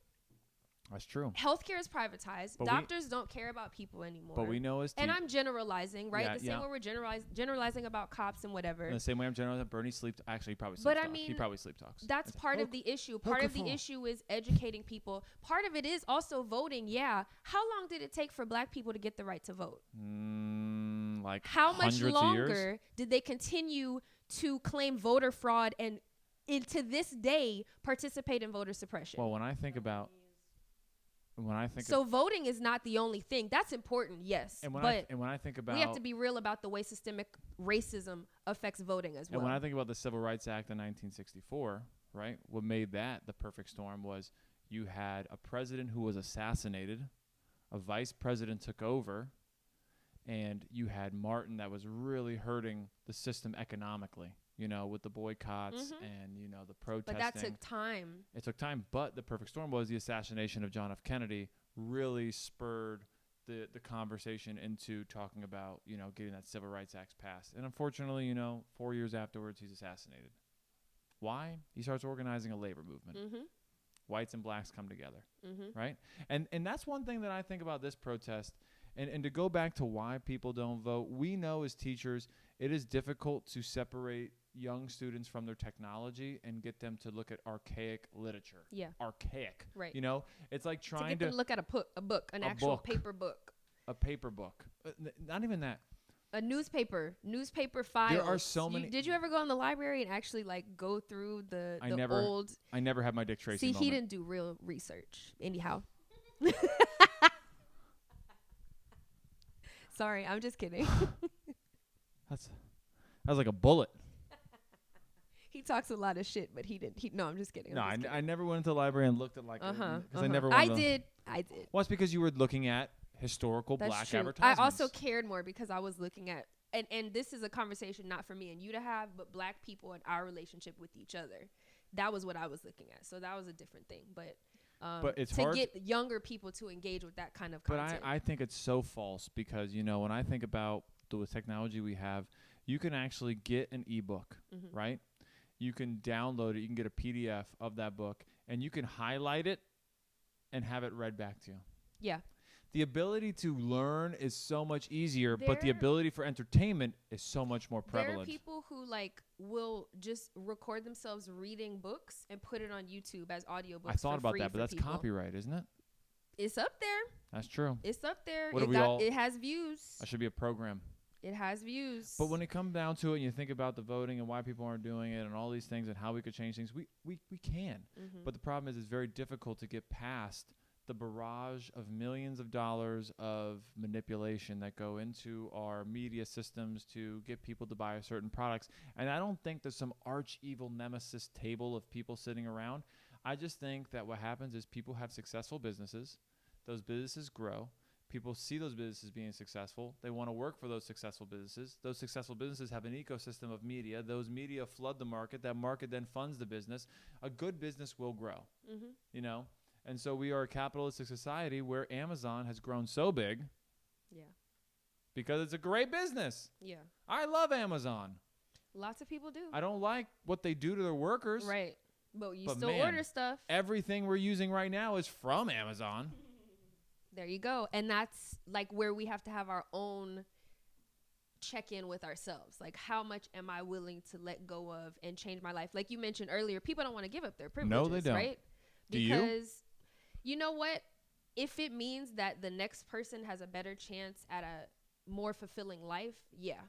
That's true. Healthcare is privatized. But doctors don't care about people anymore. But we know and I'm generalizing, right? Yeah, the same way we're generalizing about cops and whatever. In the same way I'm generalizing Bernie sleep. Actually, he probably sleep talks. He probably sleep talks. That's part of the issue. Part of the issue is educating people. Part of it is also voting. Yeah. How long did it take for black people to get the right to vote? Like how much longer years? did they continue to claim voter fraud and to this day participate in voter suppression. Well, when I think about voting is not the only thing. That's important, yes. and when I think about we have to be real about the way systemic racism affects voting as well. And when I think about the Civil Rights Act in 1964, right? What made that the perfect storm was you had a president who was assassinated, a vice president took over, and you had Martin that was really hurting the system economically, with the boycotts and, the protesting. But that took time. It took time, but the perfect storm was the assassination of John F. Kennedy really spurred the conversation into talking about, getting that Civil Rights Act passed. And unfortunately, 4 years afterwards, he's assassinated. Why? He starts organizing a labor movement. Mm-hmm. Whites and blacks come together, right? And that's one thing that I think about this protest. And to go back to why people don't vote, we know as teachers it is difficult to separate young students from their technology and get them to look at archaic literature. Yeah. Archaic. Right. It's like trying to get them to look at a book, an actual paper book. A paper book. Not even that. A newspaper files. There are so many. Did you ever go in the library and actually go through the old? I never had my Dick Tracy moment. He didn't do real research anyhow. Sorry, I'm just kidding. That was like a bullet. He talks a lot of shit, but he didn't. No, I'm just kidding. I never went into the library and looked at because I never. I did. Well, it's because you were looking at historical black true. advertisements. I also cared more because I was looking at, and this is a conversation not for me and you to have, but black people and our relationship with each other. That was what I was looking at. So that was a different thing, but it's to hard get younger people to engage with that kind of content. But I think it's so false because, when I think about the technology we have, you can actually get an ebook, right? You can download it. You can get a PDF of that book, and you can highlight it and have it read back to you. Yeah. The ability to learn is so much easier, but the ability for entertainment is so much more prevalent. There are people who will just record themselves reading books and put it on YouTube as audiobooks. I thought about that, but that's copyright, isn't it? It's up there. That's true. It's up there. It has views. That should be a program. It has views. But when it comes down to it and you think about the voting and why people aren't doing it and all these things and how we could change things, we can. But the problem is it's very difficult to get past the barrage of millions of dollars of manipulation that go into our media systems to get people to buy certain products. And I don't think there's some arch evil nemesis table of people sitting around. I just think that what happens is people have successful businesses. Those businesses grow. People see those businesses being successful. They want to work for those successful businesses. Those successful businesses have an ecosystem of media. Those media flood the market. That market then funds the business. A good business will grow, And so we are a capitalistic society where Amazon has grown so big. Yeah. Because it's a great business. Yeah. I love Amazon. Lots of people do. I don't like what they do to their workers. Right. But you still order stuff. Everything we're using right now is from Amazon. There you go. And that's where we have to have our own check-in with ourselves. How much am I willing to let go of and change my life? Like you mentioned earlier, people don't want to give up their privileges, no, they don't. Right? Do because you know what? If it means that the next person has a better chance at a more fulfilling life, yeah.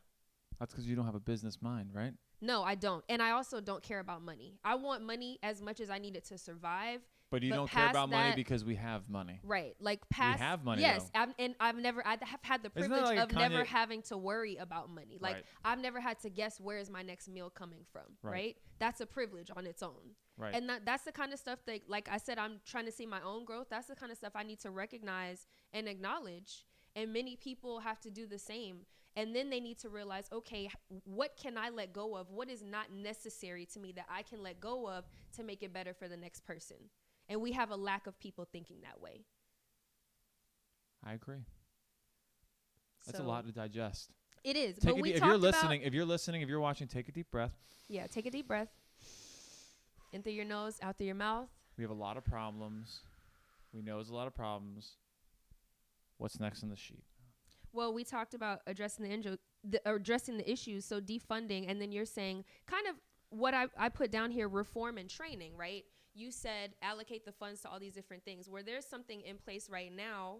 That's because you don't have a business mind, right? No, I don't. And I also don't care about money. I want money as much as I need it to survive. But you don't care about money because we have money. Right. We have money, yes. I have had the privilege of never having to worry about money. Right. I've never had to guess where is my next meal coming from. Right. That's a privilege on its own. Right. And that's the kind of stuff that, like I said, I'm trying to see my own growth. That's the kind of stuff I need to recognize and acknowledge. And many people have to do the same. And then they need to realize, okay, what can I let go of? What is not necessary to me that I can let go of to make it better for the next person? And we have a lack of people thinking that way. I agree. That's a lot to digest. It is. If you're listening, if you're watching, take a deep breath. Yeah, take a deep breath. In through your nose, out through your mouth. We have a lot of problems. We know there's a lot of problems. What's next on the sheet? Well, we talked about addressing the issues, so defunding, and then you're saying kind of what I put down here, reform and training, right? You said allocate the funds to all these different things. Where there's something in place right now,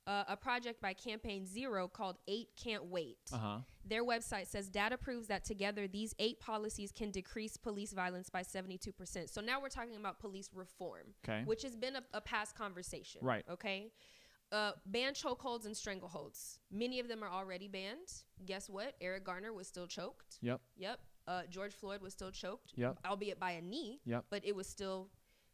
a project by Campaign Zero called 8 Can't Wait. Uh-huh. Their website says data proves that together these 8 policies can decrease police violence by 72%. So now we're talking about police reform, which has been a past conversation. Right. Okay. Ban chokeholds and strangleholds. Many of them are already banned. Guess what? Eric Garner was still choked. Yep. George Floyd was still choked. Yep. Albeit by a knee. Yep. But it was still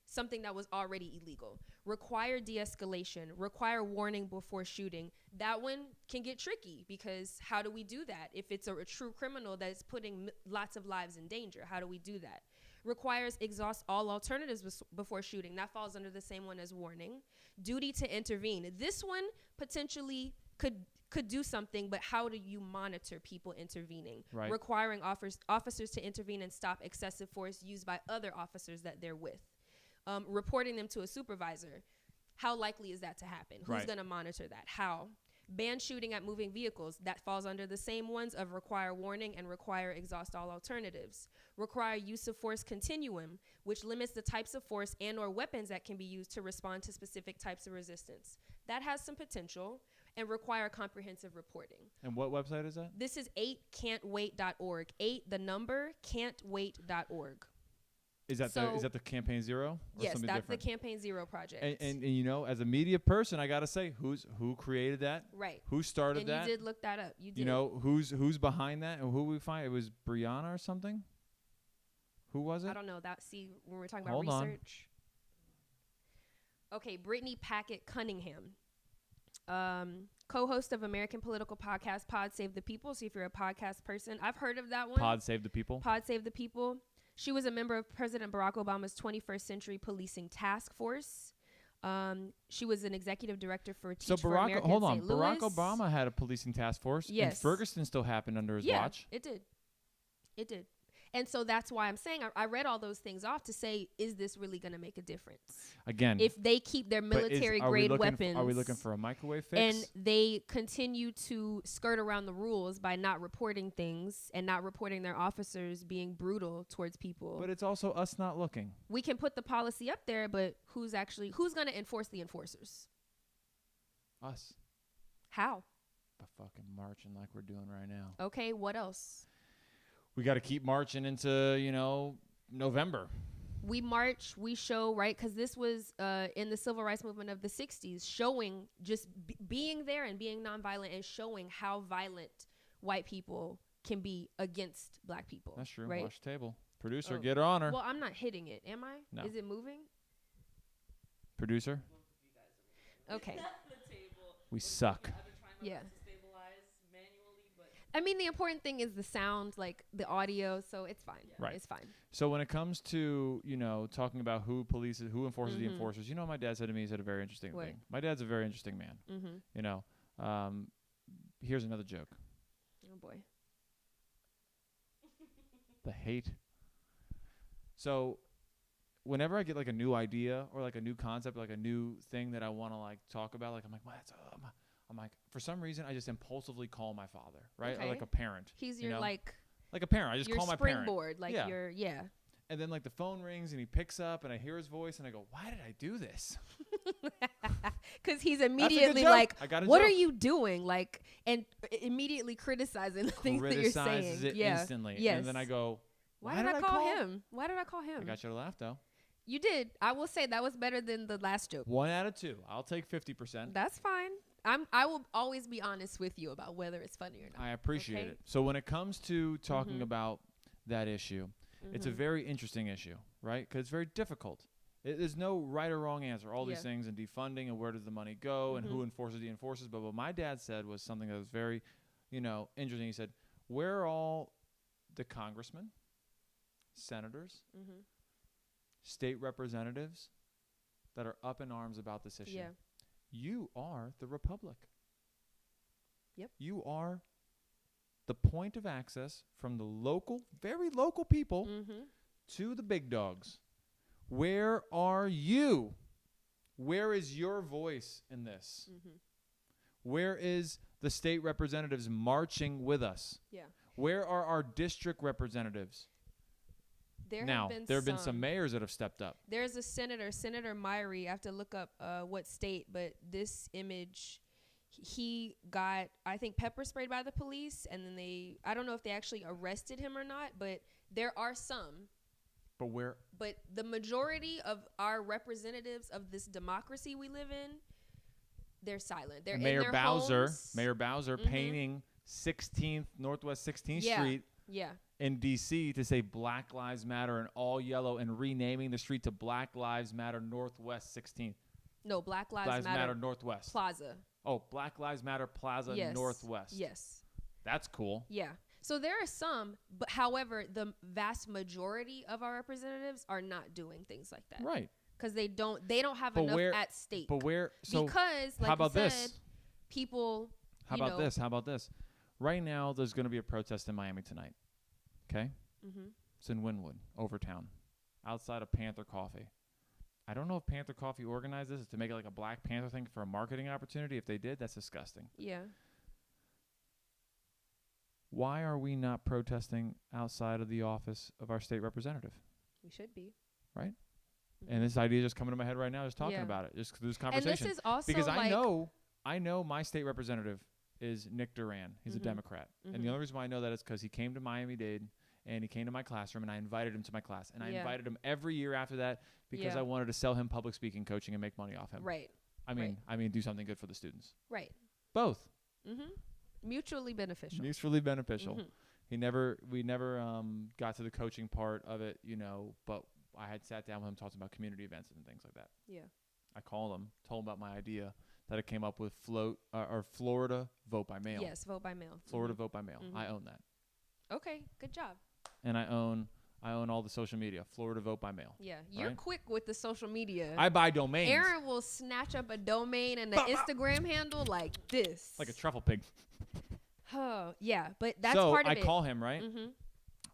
something that was already illegal. Require de-escalation. Require warning before shooting. That one can get tricky because how do we do that? If it's a true criminal that is putting lots of lives in danger, how do we do that? Requires exhaust all alternatives before shooting. That falls under the same one as warning. Duty to intervene. This one potentially could do something, but how do you monitor people intervening? Right. Requiring officers to intervene and stop excessive force used by other officers that they're with. Reporting them to a supervisor. How likely is that to happen? Who's going to monitor that? How? Ban shooting at moving vehicles. That falls under the same ones of require warning and require exhaust all alternatives. Require use of force continuum, which limits the types of force and or weapons that can be used to respond to specific types of resistance. That has some potential. And require comprehensive reporting. And what website is that? This is 8can'twait.org. 8, the number, can'twait.org. Is that the Campaign Zero? Or yes, that's different? the Campaign Zero project. And you know, as a media person, I gotta say, who created that? Right. Who started and that? And you did look that up. You did. You know, who's behind that and who we find? It was Brianna or something? Who was it? I don't know. When we're talking about research. Okay, Brittany Packett Cunningham. Co-host of American political podcast Pod Save the People. So if you're a podcast person, I've heard of that one. Pod Save the People. Pod Save the People. She was a member of President Barack Obama's 21st Century Policing Task Force. She was an executive director for Teach for America in St. Louis. Barack Obama had a policing task force. Yes. And Ferguson still happened under his watch. It did. And so that's why I'm saying I read all those things off to say, is this really going to make a difference? Again, if they keep their military grade weapons, are we looking for a microwave fix? And they continue to skirt around the rules by not reporting things and not reporting their officers being brutal towards people. But it's also us not looking. We can put the policy up there, but who's going to enforce the enforcers? Us. How? By fucking marching like we're doing right now. Okay, what else? We got to keep marching into, November. We march, we show, right? Because this was in the civil rights movement of the 60s, showing just being there and being nonviolent and showing how violent white people can be against black people. That's true. Right? Watch the table. Producer, get on her. Well, I'm not hitting it, am I? No. Is it moving? Producer? Okay. We suck. Yeah. I mean, the important thing is the sound, like the audio, so it's fine. Right. It's fine. So when it comes to, talking about who enforces the enforcers, my dad said to me, he said a very interesting thing. My dad's a very interesting man. Mm-hmm. Here's another joke. Oh, boy. The hate. So whenever I get like a new idea or like a new concept, like a new thing that I want to like talk about, like I'm like, well, I'm like, for some reason, I just impulsively call my father, right? Okay. Or like a parent. He's your like a parent. I just call my parent. Your springboard, yeah. And then like the phone rings and he picks up and I hear his voice and I go, why did I do this? Because he's immediately like, what are you doing? Like, and immediately criticizing the things that you're saying. Criticizes it instantly. Yes. And then I go, why did I call him? Why did I call him? I got you to laugh though. You did. I will say that was better than the last joke. 1 out of 2. I'll take 50%. That's fine. I will always be honest with you about whether it's funny or not. I appreciate it. So when it comes to talking about that issue, it's a very interesting issue, right? Because it's very difficult. There's no right or wrong answer. All these things and defunding and where does the money go and who enforces the enforcers. But what my dad said was something that was very, interesting. He said, where are all the congressmen, senators, state representatives that are up in arms about this issue? Yeah. You are the republic. Yep. You are the point of access from the local, very local people to the big dogs. Where are you? Where is your voice in this? Where is the state representatives marching with us? Yeah. Where are our district representatives? There have been some mayors that have stepped up. There's a Senator Myrie. I have to look up what state, but this image he got, I think, pepper sprayed by the police, and then I don't know if they actually arrested him or not, but there are some. But the majority of our representatives of this democracy we live in, they're silent. They're Mayor in their Bowser, homes. Mayor Bowser painting 16th Northwest 16th Street in D.C. to say Black Lives Matter in all yellow and renaming the street to Black Lives Matter Northwest 16th. No, Black Lives Matter Northwest Plaza. Oh, Black Lives Matter Plaza Northwest. Yes. That's cool. Yeah. So there are some, but however, the vast majority of our representatives are not doing things like that. Right. Because they don't have enough at stake. But because, like how about you said, this? People. How about this? Right now, there's going to be a protest in Miami tonight. Okay? Mm-hmm. It's in Wynwood, Overtown, outside of Panther Coffee. I don't know if Panther Coffee organized this to make it like a Black Panther thing for a marketing opportunity. If they did, that's disgusting. Yeah. Why are we not protesting outside of the office of our state representative? We should be. Right? Mm-hmm. And this idea just coming to my head right now, just talking about it, just through this conversation. And this is also because I know my state representative is Nick Duran. He's a Democrat. And the only reason why I know that is because he came to Miami-Dade and he came to my classroom and I invited him to my class. And I invited him every year after that because I wanted to sell him public speaking coaching and make money off him. Right. I mean, do something good for the students. Right. Both. Mm-hmm. Mutually beneficial. We never got to the coaching part of it, but I had sat down with him talking about community events and things like that. Yeah. I called him, told him about my idea that I came up with Florida vote by mail. Yes, vote by mail. Florida vote by mail. Mm-hmm. I own that. Okay, good job. And I own all the social media. Florida vote by mail. Yeah, you're quick with the social media. I buy domains. Aaron will snatch up a domain and an Instagram handle like this. Like a truffle pig. Oh, yeah, but that's part of it. So I call him, right? Mm-hmm.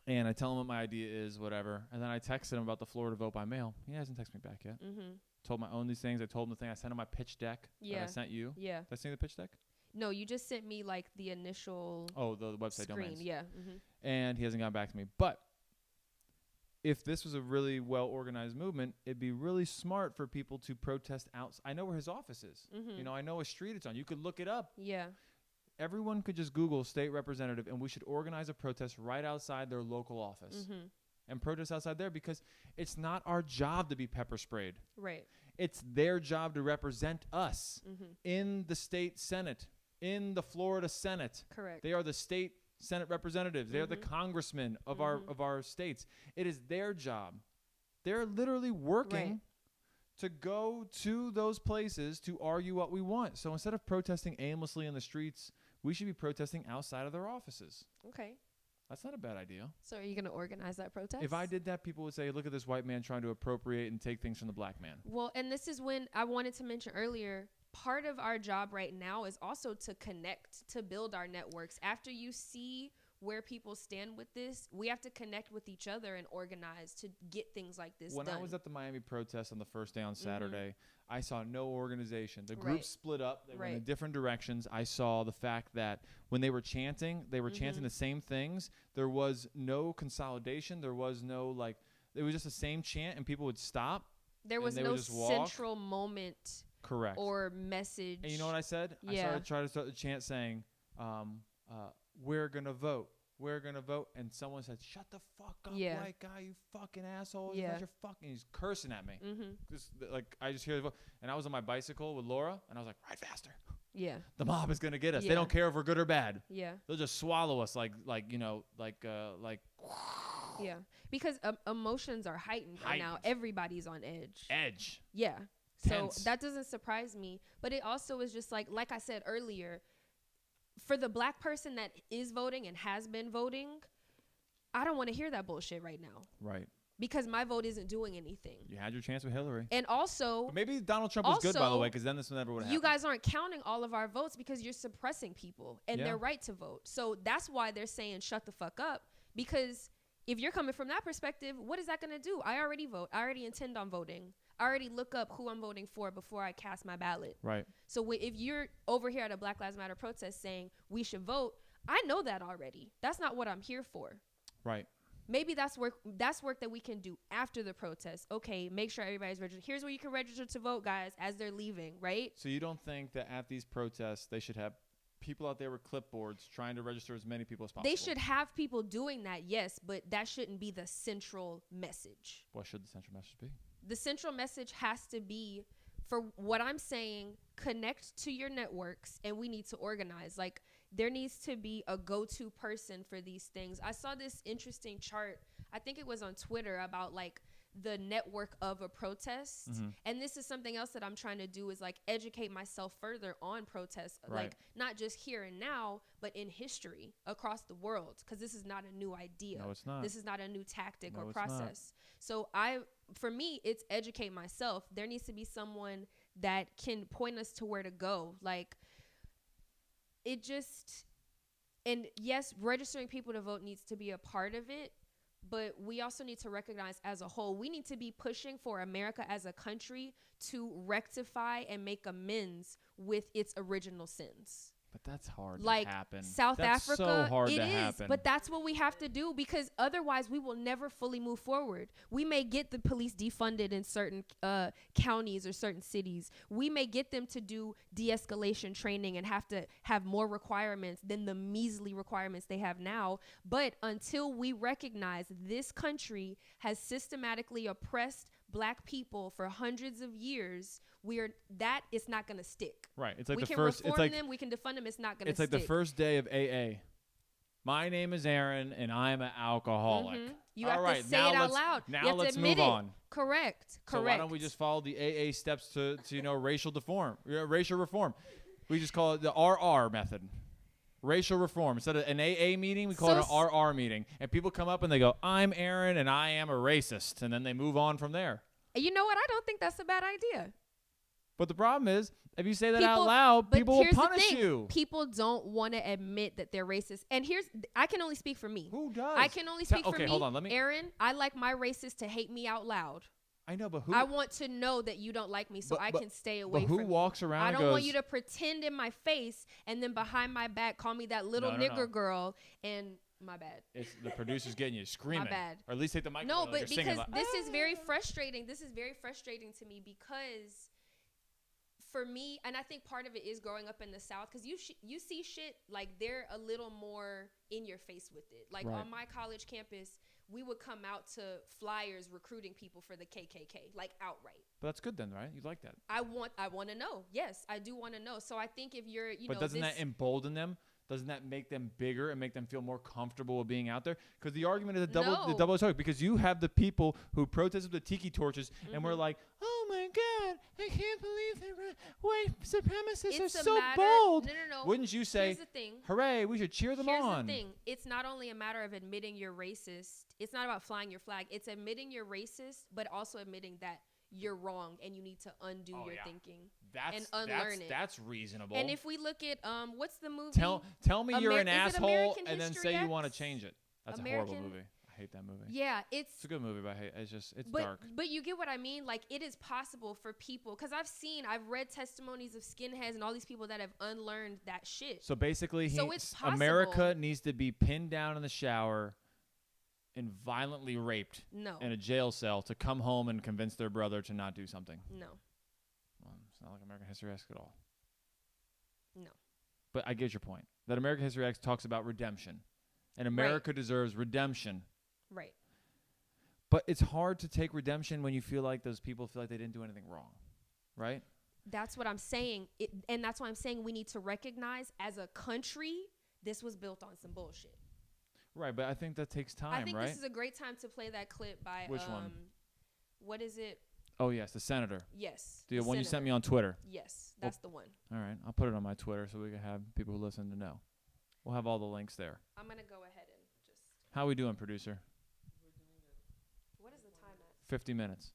And I tell him what my idea is, whatever. And then I texted him about the Florida vote by mail. He hasn't texted me back yet. Mm-hmm. Told him I own these things. I told him the thing. I sent him my pitch deck that I sent you. Yeah. Did I send you the pitch deck? No, you just sent me like the initial the website screen. Domains. Yeah. Mm-hmm. And he hasn't gotten back to me. But if this was a really well-organized movement, it'd be really smart for people to protest outside. I know where his office is. Mm-hmm. I know what street it's on. You could look it up. Yeah. Everyone could just Google state representative, and we should organize a protest right outside their local office and protest outside there because it's not our job to be pepper sprayed. Right. It's their job to represent us in the state Senate, in the Florida Senate. Correct. They are the state Senate representatives. They are the congressmen of our states. It is their job. They're literally working to go to those places to argue what we want. So instead of protesting aimlessly in the streets, we should be protesting outside of their offices. Okay. That's not a bad idea. So are you going to organize that protest? If I did that, people would say, look at this white man trying to appropriate and take things from the black man. Well, and this is when I wanted to mention earlier, part of our job right now is also to connect, to build our networks. After you see where people stand with this, we have to connect with each other and organize to get things like this done. When I was at the Miami protest on the first day on Saturday, I saw no organization. The group split up. They went in different directions. I saw the fact that when they were chanting the same things. There was no consolidation. There was no, it was just the same chant, and people would stop. There was no central moment. Correct. Or message. And you know what I said? Yeah. I tried to start the chant saying, we're going to vote. We're going to vote. And someone said, shut the fuck up, white guy, you fucking asshole. Yeah. He's cursing at me. I just hear the vote. And I was on my bicycle with Laura, and I was like, ride faster. Yeah. The mob is going to get us. Yeah. They don't care if we're good or bad. Yeah. They'll just swallow us like. Yeah. Because emotions are heightened right now. Everybody's on edge. Yeah. Tense. So that doesn't surprise me. But it also is just like I said earlier, for the black person that is voting and has been voting, I don't want to hear that bullshit right now. Right. Because my vote isn't doing anything. You had your chance with Hillary. And also... But maybe Donald Trump was good, by the way, because then this never would have happened. You guys aren't counting all of our votes because you're suppressing people and their right to vote. So that's why they're saying shut the fuck up. Because if you're coming from that perspective, what is that going to do? I already vote. I already intend on voting. I already look up who I'm voting for before I cast my ballot. Right. So if you're over here at a Black Lives Matter protest saying we should vote, I know that already. That's not what I'm here for. Right. maybe that's work that we can do after the protest. Okay, make sure everybody's registered. Here's where you can register to vote, guys, as they're leaving, right? So you don't think that at these protests they should have people out there with clipboards trying to register as many people as possible? They should have people doing that, yes, but that shouldn't be the central message. What should the central message be? The central message has to be, for what I'm saying, connect to your networks, and we need to organize. Like, there needs to be a go-to person for these things. I saw this interesting chart, I think it was on Twitter, about like the network of a protest. And this is something else that I'm trying to do, is like educate myself further on protests, like not just here and now, but in history across the world, because this is not a new idea. No, it's not. This is not a new tactic or it's process. So for me, it's educate myself. There needs to be someone that can point us to where to go. Like, it just, and yes, registering people to vote needs to be a part of it, but we also need to recognize as a whole, we need to be pushing for America as a country to rectify and make amends with its original sins. But that's hard like to happen. South that's Africa, so hard it to is, happen. but that's what we have to do, because otherwise we will never fully move forward. We may get the police defunded in certain counties or certain cities. We may get them to do de-escalation training and have to have more requirements than the measly requirements they have now. But until we recognize this country has systematically oppressed Black people for hundreds of years, that is not going to stick. Right. It's like we the can first. reform It's like them. We can defund them. It's not going to it's stick. like the first day of AA. My name is Aaron, and I'm an alcoholic. You All have right, to say now it out let's- loud. Now you have let's to admit move it. on. Correct. So why don't we just follow the AA steps to racial reform? We just call it the RR method. Racial reform. Instead of an AA meeting, we call it an RR meeting. And people come up and they go, I'm Aaron and I am a racist. And then they move on from there. You know what? I don't think that's a bad idea. But the problem is, if you say that out loud, people will punish you. People don't want to admit that they're racist. And I can only speak for me. Who does? I can only speak for me. Hold on. Aaron, I like my racist to hate me out loud. I know, but who? I want to know that you don't like me so I can stay away but from who you. walks around I and don't goes, want you to pretend in my face and then behind my back call me that little nigger girl, and my bad. It's the producer's getting you screaming. My bad. Or at least take the microphone. No, like but you're singing, because like, this is very frustrating. This is very frustrating to me, because for me, and I think part of it is growing up in the South, because you see shit like they're a little more in your face with it. Like on my college campus, we would come out to flyers recruiting people for the KKK, like outright. But that's good then, right? You like that. I want to know. Yes, I do want to know. So I think if you're, but doesn't that embolden them? Doesn't that make them bigger and make them feel more comfortable with being out there? Because the argument is the double talk. Because you have the people who protested with the tiki torches and were like, "Oh my God, I can't believe white supremacists are so bold." No. Wouldn't you say, "Hooray, we should cheer them on"? Here's the thing: it's not only a matter of admitting you're racist. It's not about flying your flag. It's admitting you're racist, but also admitting that you're wrong and you need to undo your thinking and unlearn it. That's reasonable. And if we look at what's the movie? Tell me you're an asshole and then say you want to change it. That's a horrible movie. I hate that movie. Yeah, it's a good movie, but it's dark. But you get what I mean? Like, it is possible for people, because I've read testimonies of skinheads and all these people that have unlearned that shit. So basically, it's possible. America needs to be pinned down in the shower and violently raped in a jail cell to come home and convince their brother to not do something. No. Well, it's not like American History X at all. No. But I get your point. That American History X talks about redemption. And America deserves redemption. Right. But it's hard to take redemption when you feel like those people feel like they didn't do anything wrong. Right? That's what I'm saying. And that's why I'm saying we need to recognize, as a country, this was built on some bullshit. Right, but I think that takes time, right? I think this is a great time to play that clip by which one? What is it? Oh yes, the senator. Yes. The one you sent me on Twitter. Yes, that's the one. All right, I'll put it on my Twitter so we can have people who listen to know. We'll have all the links there. I'm gonna go ahead and just. How are we doing, producer? We're doing good. What is the time at? 50 minutes.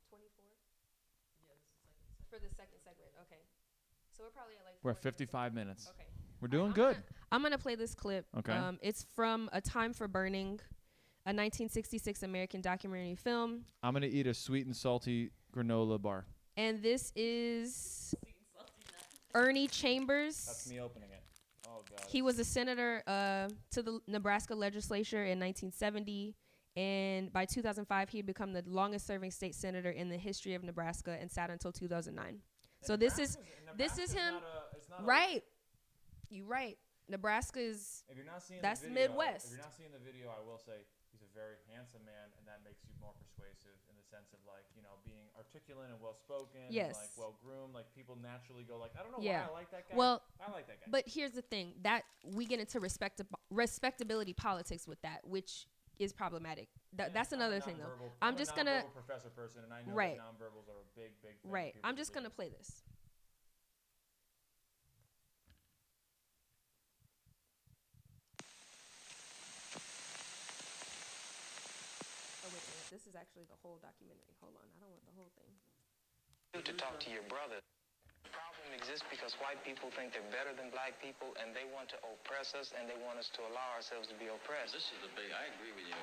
24. Yeah, this is for the second segment. Okay, so we're probably at like. We're at 55 minutes. Okay. We're doing good. I'm going to play this clip. Okay. It's from A Time for Burning, a 1966 American documentary film. I'm going to eat a sweet and salty granola bar. And this is Ernie Chambers. That's me opening it. Oh, got He was a senator to the Nebraska legislature in 1970. And by 2005, he had become the longest-serving state senator in the history of Nebraska and sat until 2009. So this is him, right? You're right. Nebraska is. If you're not seeing that's the video, Midwest. If you're not seeing the video, I will say he's a very handsome man, and that makes you more persuasive in the sense of like being articulate and well-spoken, yes, and like well-groomed. Like people naturally go like, I don't know yeah. why I like that guy. Well, I like that guy. But here's the thing that we get into respectability politics with that, which is problematic. That's another thing, though. I'm just gonna professor person, and I know right. that nonverbals are a big thing. Right. I'm just gonna play this. Oh wait a minute. This is actually the whole documentary. Hold on. I don't want the whole thing. To talk to your brother. The problem exists because white people think they're better than black people, and they want to oppress us, and they want us to allow ourselves to be oppressed. This is the big. I agree with you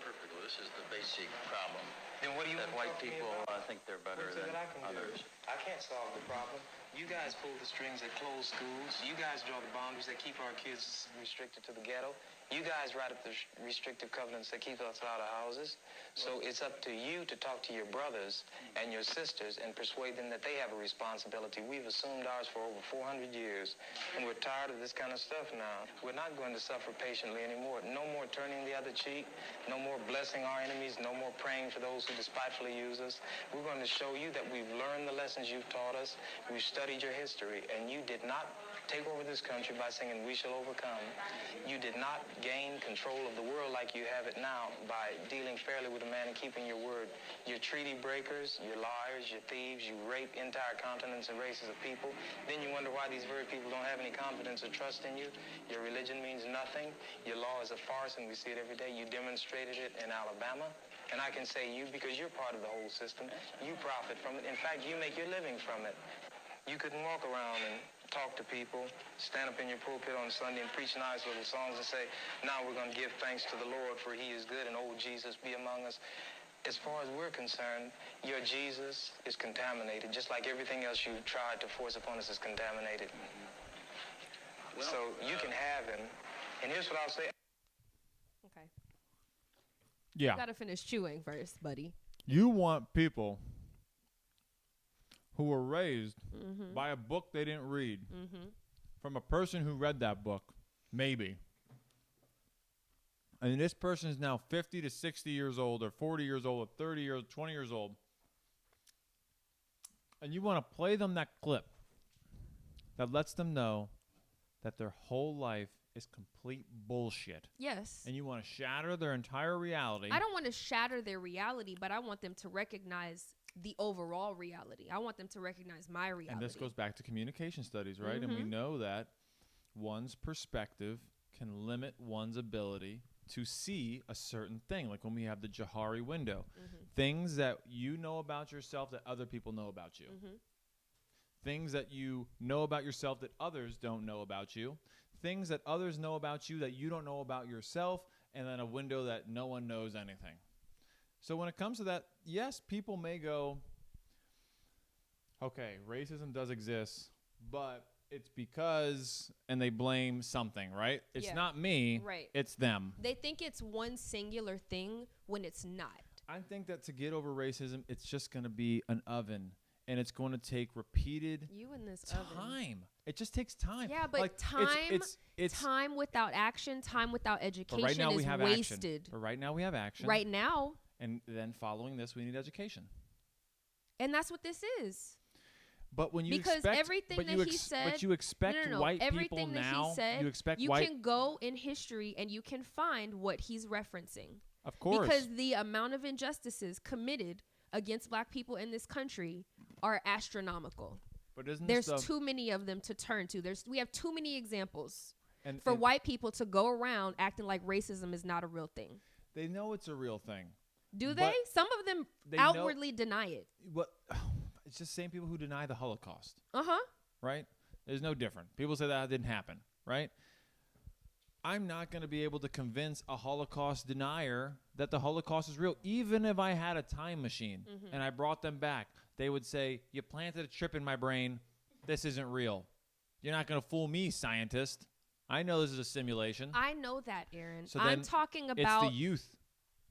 perfectly. This is the basic problem. Then what do you that white people think they're better than others? I can't solve the problem. You guys pull the strings that close schools. You guys draw the boundaries that keep our kids restricted to the ghetto. You guys write up the restrictive covenants that keep us out of houses. So it's up to you to talk to your brothers and your sisters and persuade them that they have a responsibility. We've assumed ours for over 400 years, and we're tired of this kind of stuff now. We're not going to suffer patiently anymore. No more turning the other cheek. No more blessing our enemies. No more praying for those who despitefully use us. We're going to show you that we've learned the lessons you've taught us. We've studied your history, and you did not take over this country by singing "We Shall Overcome." You did not gain control of the world like you have it now by dealing fairly with a man and keeping your word. You're treaty breakers, you're liars, you're thieves, you rape entire continents and races of people. Then you wonder why these very people don't have any confidence or trust in you. Your religion means nothing. Your law is a farce, and we see it every day. You demonstrated it in Alabama. And I can say you because you're part of the whole system. You profit from it. In fact, you make your living from it. You couldn't walk around and talk to people, stand up in your pulpit on Sunday and preach nice little songs and say, now we're going to give thanks to the Lord for he is good and oh, Jesus be among us. As far as we're concerned, your Jesus is contaminated, just like everything else you tried to force upon us is contaminated. Well, so you can have him. And here's what I'll say. Okay. Yeah. You gotta finish chewing first, buddy. You want people who were raised by a book they didn't read, from a person who read that book, maybe. And this person is now 50 to 60 years old, or 40 years old, or 30 years, 20 years old. And you want to play them that clip that lets them know that their whole life is complete bullshit. Yes. And you want to shatter their entire reality. I don't want to shatter their reality, but I want them to recognize the overall reality. I want them to recognize my reality. And this goes back to communication studies, right? And we know that one's perspective can limit one's ability to see a certain thing. Like when we have the Johari window. Things that you know about yourself that other people know about you. Things that you know about yourself that others don't know about you. Things that others know about you that you don't know about yourself. And then a window that no one knows anything. So when it comes to that, yes, people may go, okay, racism does exist, but it's because, and they blame something, right? It's not me, right? It's them. They think it's one singular thing when it's not. I think that to get over racism, it's just going to be an oven, and it's going to take repeated time. It just takes time. Yeah, but like, time, it's time without action, time without education right now is we have wasted. Action. But right now we have action. Right now. And then following this, we need education. And that's what this is. But when you because everything that he said, but you expect white people everything that now. He said, you expect you white. can go in history and you can find what he's referencing. Of course. Because the amount of injustices committed against black people in this country are astronomical. But there's too many of them to turn to. We have too many examples for white people to go around acting like racism is not a real thing. They know it's a real thing. Do they? Some of them outwardly deny it. What? It's just the same people who deny the Holocaust. Right? There's no different. People say that didn't happen, right? I'm not going to be able to convince a Holocaust denier that the Holocaust is real. Even if I had a time machine and I brought them back, they would say, you planted a chip in my brain. This isn't real. You're not going to fool me, scientist. I know this is a simulation. I know that, Aaron. So I'm then talking about it's the youth.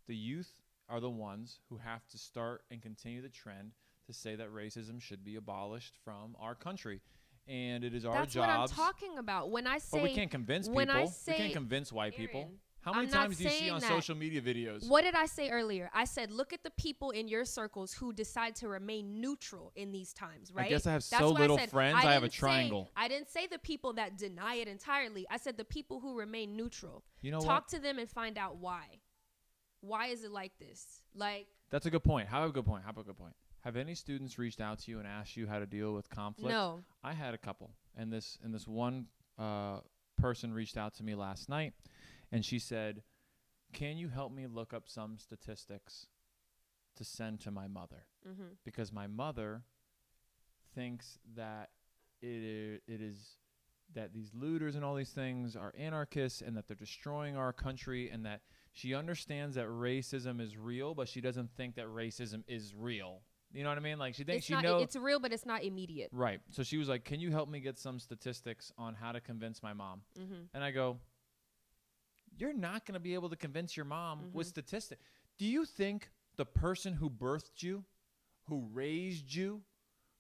The youth are the ones who have to start and continue the trend to say that racism should be abolished from our country. And it is our That's jobs. what I'm talking about. When I say But we can't convince when people. I say, we can't convince white people. Aaron, How many I'm not times do you see saying on that. social media videos? What did I say earlier? I said, look at the people in your circles who decide to remain neutral in these times, right? I guess I have That's so what little I said. friends, I have a didn't say- triangle. I didn't say the people that deny it entirely. I said the people who remain neutral. You know Talk what? to them and find out why. Why is it like this? Like, That's a good point. How about a good point? Have any students reached out to you and asked you how to deal with conflict? no. I had a couple, and this one person reached out to me last night, and she said, "Can you help me look up some statistics to send to my mother? Mm-hmm. Because my mother thinks that it is that these looters and all these things are anarchists and that they're destroying our country, and that she understands that racism is real, but she doesn't think that racism is real." You know what I mean? Like she thinks It's she not, knows. it's real, but it's not immediate. Right. So she was like, "Can you help me get some statistics on how to convince my mom?" Mm-hmm. And I go, "You're not going to be able to convince your mom with Mm-hmm. statistics. Do you think the person who birthed you, who raised you,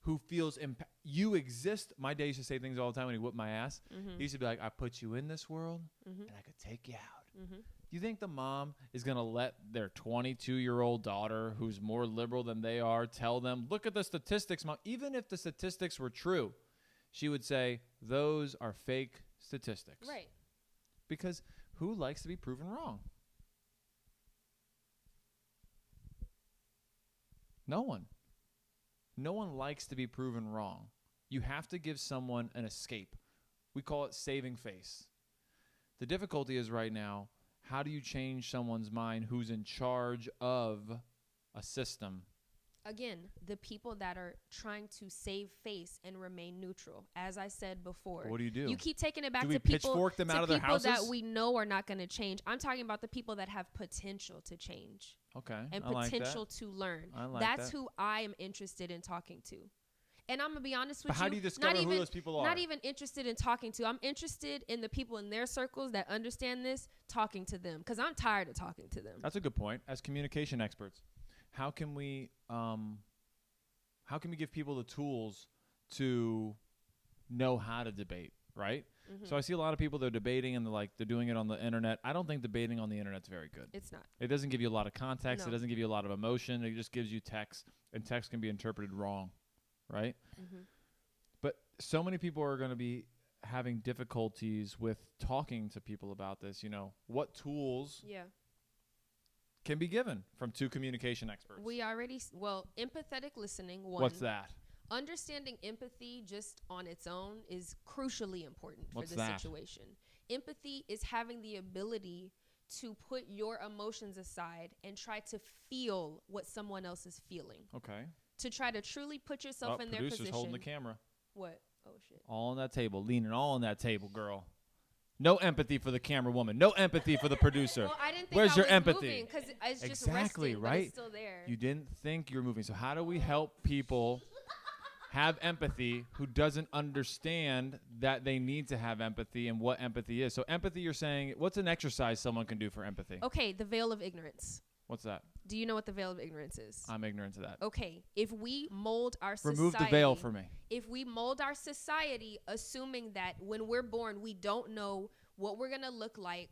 who feels you exist?" My dad used to say things all the time when he whipped my ass. Mm-hmm. He used to be like, "I put you in this world, Mm-hmm. and I could take you out." Mm-hmm. You think the mom is going to let their 22-year-old daughter, who's more liberal than they are, tell them, "Look at the statistics, Mom"? Even if the statistics were true, she would say, "Those are fake statistics." Right. Because who likes to be proven wrong? No one. No one likes to be proven wrong. You have to give someone an escape. We call it saving face. The difficulty is right now, how do you change someone's mind who's in charge of a system? Again, the people that are trying to save face and remain neutral. As I said before, What do you do? You keep taking it back Do we to people, pitchfork them out of their people that houses? we know are not going to change. I'm talking about the people that have potential to change Okay, and I like potential that. to learn. I like That's that. who I am interested in talking to. And I'm going to be honest with But how do you discover who those people are? Not even interested in talking to. I'm interested in the people in their circles that understand this, talking to them, because I'm tired of talking to them. That's a good point. As communication experts, how can we give people the tools to know how to debate, right? Mm-hmm. So I see a lot of people, they're debating and they're doing it on the internet. I don't think debating on the internet's very good. It's not. It doesn't give you a lot of context. No. It doesn't give you a lot of emotion. It just gives you text, and text can be interpreted wrong, right? Mm-hmm. But so many people are going to be having difficulties with talking to people about this. You know, what tools Yeah. can be given from two communication experts? We already, empathetic listening, one. What's that? Understanding empathy just on its own is crucially important What's for the that? situation. Empathy is having the ability to put your emotions aside and try to feel what someone else is feeling. Okay. To try to truly put yourself in their Producer's position. holding the camera. What? Oh, shit. All on that table, leaning all on that table, girl. No empathy for the camera woman. No empathy for the producer. Well, I didn't think Where's I your was empathy? moving because it's just Exactly, resting, but right? it's still there. You didn't think you were moving. So how do we help people have empathy who doesn't understand that they need to have empathy and what empathy is? So empathy, you're saying, what's an exercise someone can do for empathy? Okay, the veil of ignorance. What's that? Do you know what the veil of ignorance is? I'm ignorant to that. Okay, if we mold our society. Remove the veil for me. If we mold our society assuming that when we're born, we don't know what we're going to look like,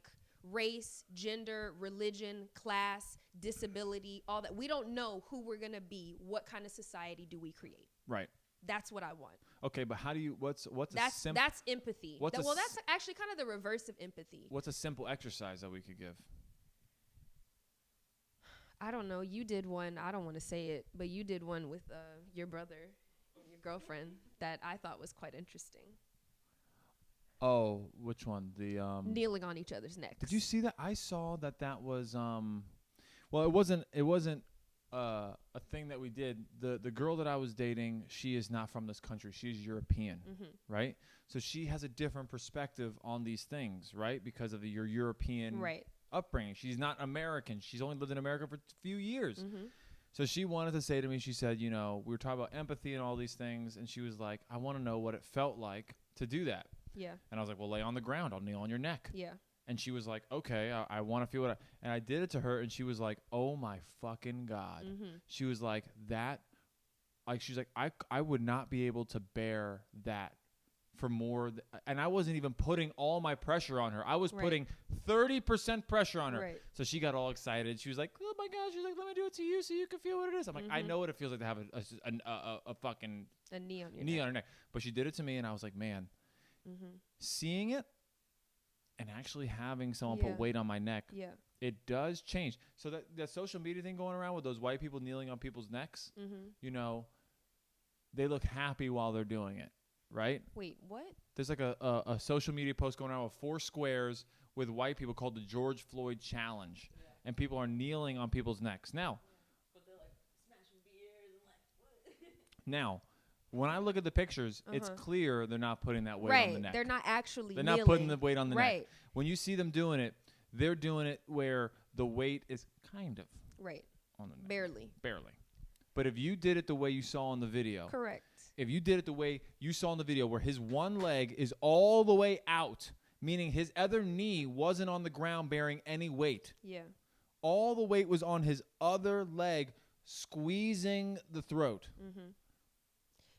race, gender, religion, class, disability, all that. We don't know who we're going to be. What kind of society do we create? Right. That's what I want. Okay, but how do you, what's That's empathy. What's That's actually kind of the reverse of empathy. what's a simple exercise that we could give? I don't know. You did one. I don't want to say it, but you did one with your brother, your girlfriend, that I thought was quite interesting. Oh, which one? The Kneeling on each other's necks. Did you see that? I saw that was well, it wasn't a thing that we did. The girl that I was dating, she is not from this country. She's European, right? So she has a different perspective on these things, right? Because of your European upbringing. She's not American. She's only lived in America for a few years. So she wanted to say to me, she said, you know, we were talking about empathy and all these things, and she was like, I want to know what it felt like to do that. Yeah. And I was like, well, lay on the ground. I'll kneel on your neck. Yeah. And she was like, okay, I want to feel what and I did it to her, and she was like, oh my fucking God. She was like, she's like, I would not be able to bear that for more. And I wasn't even putting all my pressure on her. I was putting 30% pressure on her. Right. So she got all excited. She was like, oh my gosh. She's like, let me do it to you so you can feel what it is. I'm like, I know what it feels like to have a fucking a knee on your on her neck. But she did it to me, and I was like, man, seeing it and actually having someone put weight on my neck, it does change. So that social media thing going around with those white people kneeling on people's necks, you know, they look happy while they're doing it, right? Wait, what? There's like a social media post going around with 4 squares with white people called the George Floyd Challenge, and people are kneeling on people's necks. Now, But they're like smashing beers and like, what? now, when I look at the pictures, it's clear they're not putting that weight on the neck. They're not actually They're kneeling. not putting the weight on the neck. Right. When you see them doing it, they're doing it where the weight is kind of on the neck. Barely. But if you did it the way you saw in the video. Correct. If you did it the way you saw in the video where his one leg is all the way out, meaning his other knee wasn't on the ground bearing any weight. Yeah. All the weight was on his other leg squeezing the throat.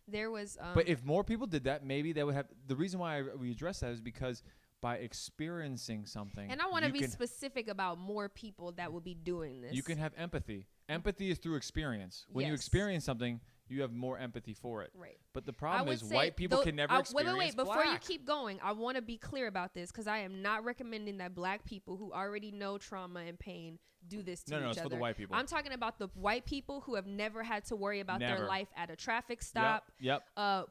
There was But if more people did that, maybe they would have. The reason why we address that is because by experiencing something. And I want to be specific about more people that will be doing this. You can have empathy. Empathy is through experience. When you Yes. experience something, you have more empathy for it. Right. But the I problem would is say white people can never experience wait. Before you black. keep going, I want to be clear about this because I am not recommending that black people who already know trauma and pain do this to each other. No, it's for the white people. I'm talking about the white people who have never had to worry about Never. their life at a traffic stop, Yep.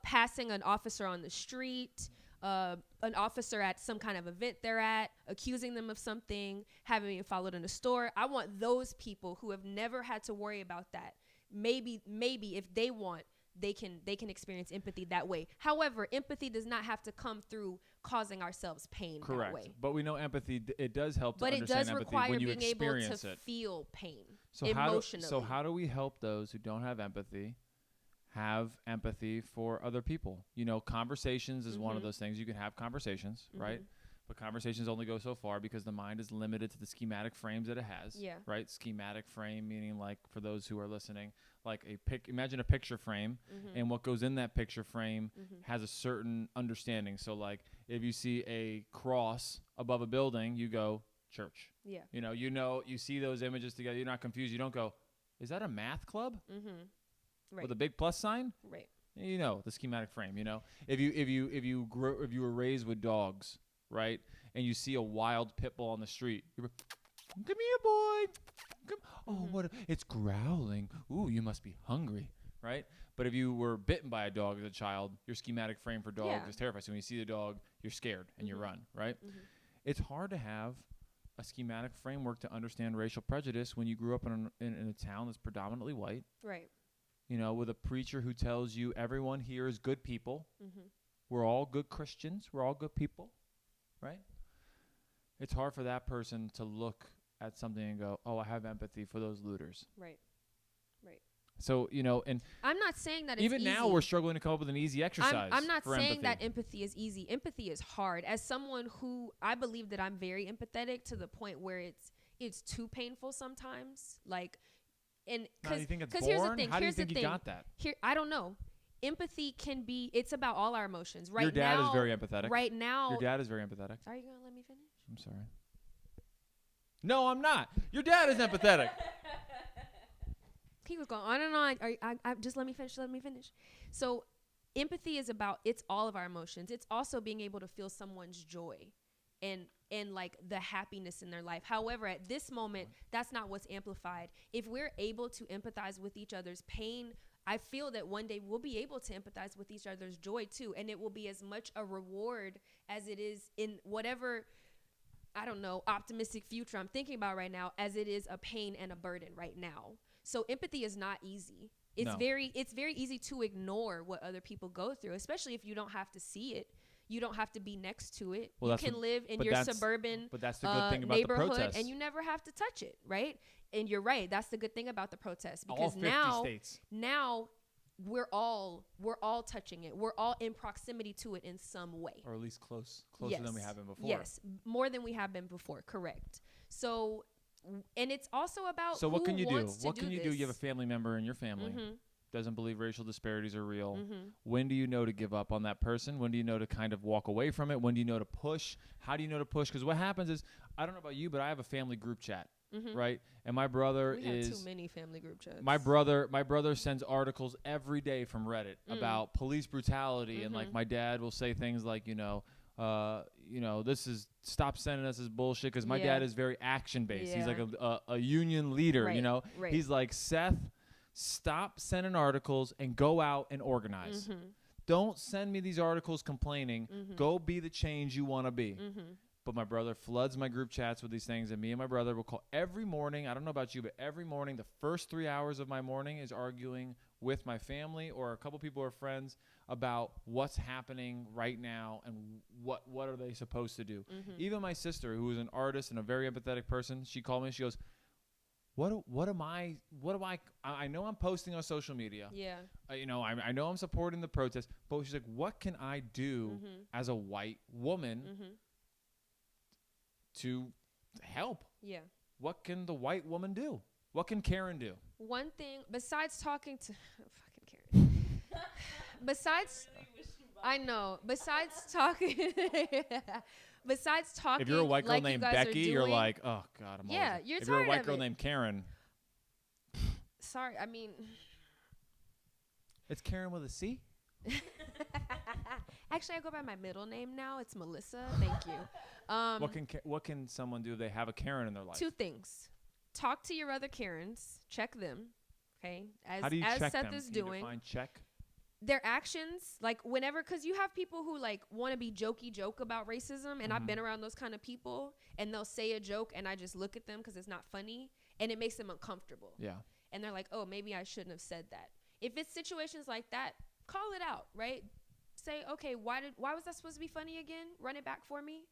passing an officer on the street, an officer at some kind of event they're at, accusing them of something, having been followed in a store. I want those people who have never had to worry about that. Maybe if they want, they can experience empathy that way. However, empathy does not have to come through causing ourselves pain Correct. that way. But we know empathy, it does help But to it understand does empathy require when you being able experience to it. feel pain So emotionally. how do we help those who don't have empathy have empathy for other people? You know, conversations is one of those things. You can have conversations, right? But conversations only go so far because the mind is limited to the schematic frames that it has. Yeah. Right? Schematic frame, meaning like for those who are listening, like imagine a picture frame, and what goes in that picture frame has a certain understanding. So like if you see a cross above a building, you go church. Yeah. You see those images together. You're not confused. You don't go, is that a math club? Right. With a big plus sign? Right. You know, the schematic frame, If you were raised with dogs, right? And you see a wild pit bull on the street, you're like, come here, boy. Come. Oh, it's growling. Ooh, you must be hungry, right? But if you were bitten by a dog as a child, your schematic frame for dogs is terrified. So when you see the dog, you're scared and you run, right? It's hard to have a schematic framework to understand racial prejudice when you grew up in a town that's predominantly white. Right. With a preacher who tells you everyone here is good people. We're all good Christians. We're all good people, right? It's hard for that person to look at something and go, oh, I have empathy for those looters. Right. Right. So, and I'm not saying that it's even easy. now we're struggling to come up with an easy exercise. I'm not for saying empathy. that empathy is easy. Empathy is hard. As someone who I believe that I'm very empathetic to the point where it's too painful sometimes. Like, and Now, you think it's here's the born? thing. How do you Here's the think you thing. got that? Here, I don't know. Empathy can be. It's about all our emotions. Right Your dad now, is very empathetic. Right now, Your dad is very empathetic. Are you gonna let me finish? I'm sorry. No, I'm not. Your dad is empathetic. He was going on and on. I just let me finish. Let me finish. So, empathy is about. It's all of our emotions. It's also being able to feel someone's joy, and like the happiness in their life. However, at this moment, that's not what's amplified. If we're able to empathize with each other's pain, I feel that one day we'll be able to empathize with each other's joy too, and it will be as much a reward as it is in whatever, I don't know, optimistic future I'm thinking about right now, as it is a pain and a burden right now. So empathy is not easy. It's very easy to ignore what other people go through, especially if you don't have to see it. You don't have to be next to it. Well, you can live in your suburban but that's the good thing about the neighborhood, protests. and you never have to touch it, right? And you're right. That's the good thing about the protests, All because 50 now, states. now we're all touching it. We're all in proximity to it in some way. Or at least closer than we have been before. Yes, more than we have been before. Correct. So, and it's also about so what can you do? What can you do? this. You have a family member in your family Mm-hmm. doesn't believe racial disparities are real. Mm-hmm. When do you know to give up on that person? When do you know to kind of walk away from it? When do you know to push? How do you know to push? Because what happens is, I don't know about you, but I have a family group chat, right? And my brother we have too many family group chats. My brother sends articles every day from Reddit about police brutality, and like my dad will say things like, this is, stop sending us this bullshit, because my dad is very action based. He's like a union leader, Right. He's like, Seth, stop sending articles and go out and organize. Don't send me these articles complaining. Go be the change you want to be. But my brother floods my group chats with these things, and me and my brother will call every morning. I don't know about you, but every morning, the first 3 hours of my morning is arguing with my family or a couple people or friends about what's happening right now and what are they supposed to do. Even my sister, who is an artist and a very empathetic person, she called me and she goes, what am I know I'm posting on social media. Yeah. I know I'm supporting the protest, but she's like, what can I do as a white woman to help? Yeah. What can the white woman do? What can Karen do? One thing, besides talking to fucking Karen. Besides talking If you're a white girl like named you guys Becky, are you're doing, like, oh God, I'm Yeah, always. you're If you're a tired white of girl it. named Karen, sorry, I mean, it's Karen with a C. actually I go by my middle name now. It's Melissa. Thank you. What can someone do if they have a Karen in their life? Two things. Talk to your other Karens. Check them. Okay. How do you check Seth them? is Can you doing. define check? Their actions, like whenever, because you have people who like want to be joke about racism, and I've been around those kind of people, and they'll say a joke and I just look at them because it's not funny and it makes them uncomfortable. Yeah. And they're like, oh, maybe I shouldn't have said that. If it's situations like that, call it out, right? Say, okay, why was that supposed to be funny again? Run it back for me.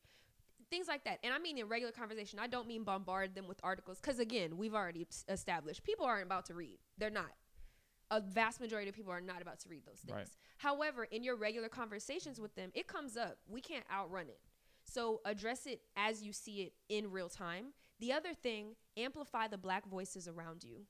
Things like that. And I mean in regular conversation. I don't mean bombard them with articles, because again, we've already established people aren't about to read. They're not. A vast majority of people are not about to read those things. Right. However, in your regular conversations with them, it comes up. We can't outrun it. So address it as you see it in real time. The other thing, amplify the Black voices around you.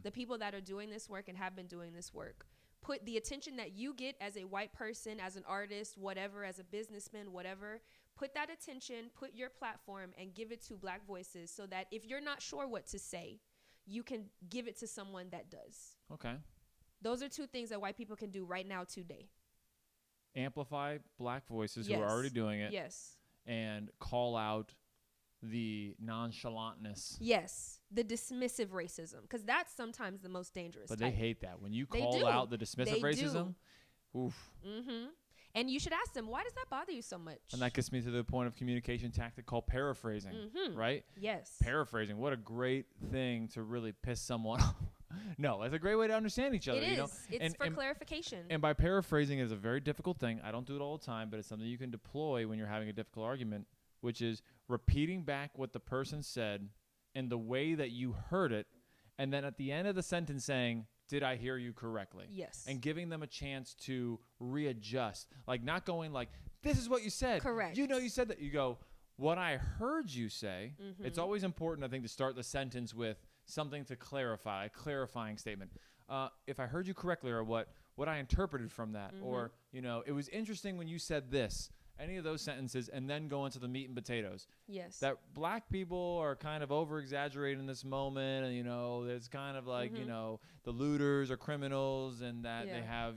The people that are doing this work and have been doing this work. Put the attention that you get as a white person, as an artist, whatever, as a businessman, whatever. Put that attention, put your platform, and give it to Black voices, so that if you're not sure what to say, you can give it to someone that does. Okay. Those are two things that white people can do right now today. Amplify Black voices who are already doing it. Yes. And call out the nonchalantness. Yes. The dismissive racism. Because that's sometimes the most dangerous But type. they hate that. When you call out the dismissive racism, oof. And you should ask them, why does that bother you so much? And that gets me to the point of communication tactic called paraphrasing, right? Yes. Paraphrasing. What a great thing to really piss someone off. No, it's a great way to understand each other. It is. You know? It's for clarification. And by paraphrasing is a very difficult thing. I don't do it all the time, but it's something you can deploy when you're having a difficult argument, which is repeating back what the person said in the way that you heard it, and then at the end of the sentence saying, did I hear you correctly? Yes. And giving them a chance to readjust. Like not going like, this is what you said. Correct. You know you said that. You go, what I heard you say. It's always important, I think, to start the sentence with something to clarify, a clarifying statement. If I heard you correctly, or what I interpreted from that, or, it was interesting when you said this, any of those sentences, and then go into the meat and potatoes. Yes. That Black people are kind of over-exaggerating this moment, and, there's kind of like, the looters are criminals, and that they have,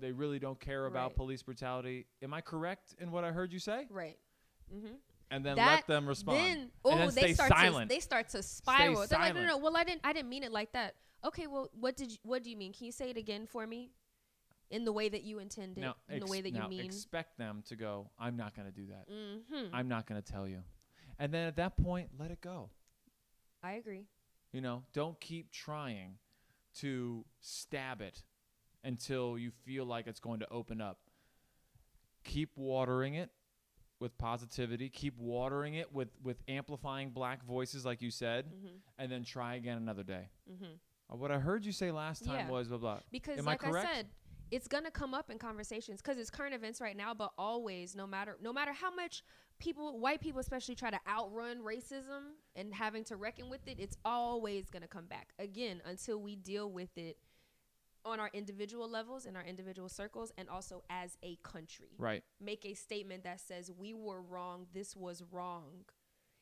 they really don't care about police brutality. Am I correct in what I heard you say? Right. And then let them respond. And then stay silent. They start to spiral. They're like, no. Well, I didn't mean it like that. Okay. Well, what do you mean? Can you say it again for me? In the way that you intended, in the way that you mean. Expect them to go, I'm not going to do that. I'm not going to tell you. And then at that point, let it go. I agree. Don't keep trying to stab it until you feel like it's going to open up. Keep watering it with positivity. Keep watering it with amplifying Black voices, like you said, and then try again another day. What I heard you say last time was blah, blah. Because Am like I correct? I said, it's going to come up in conversations because it's current events right now, but always, no matter how much white people especially try to outrun racism and having to reckon with it, it's always going to come back again until we deal with it on our individual levels, in our individual circles, and also as a country. Right. Make a statement that says we were wrong, this was wrong.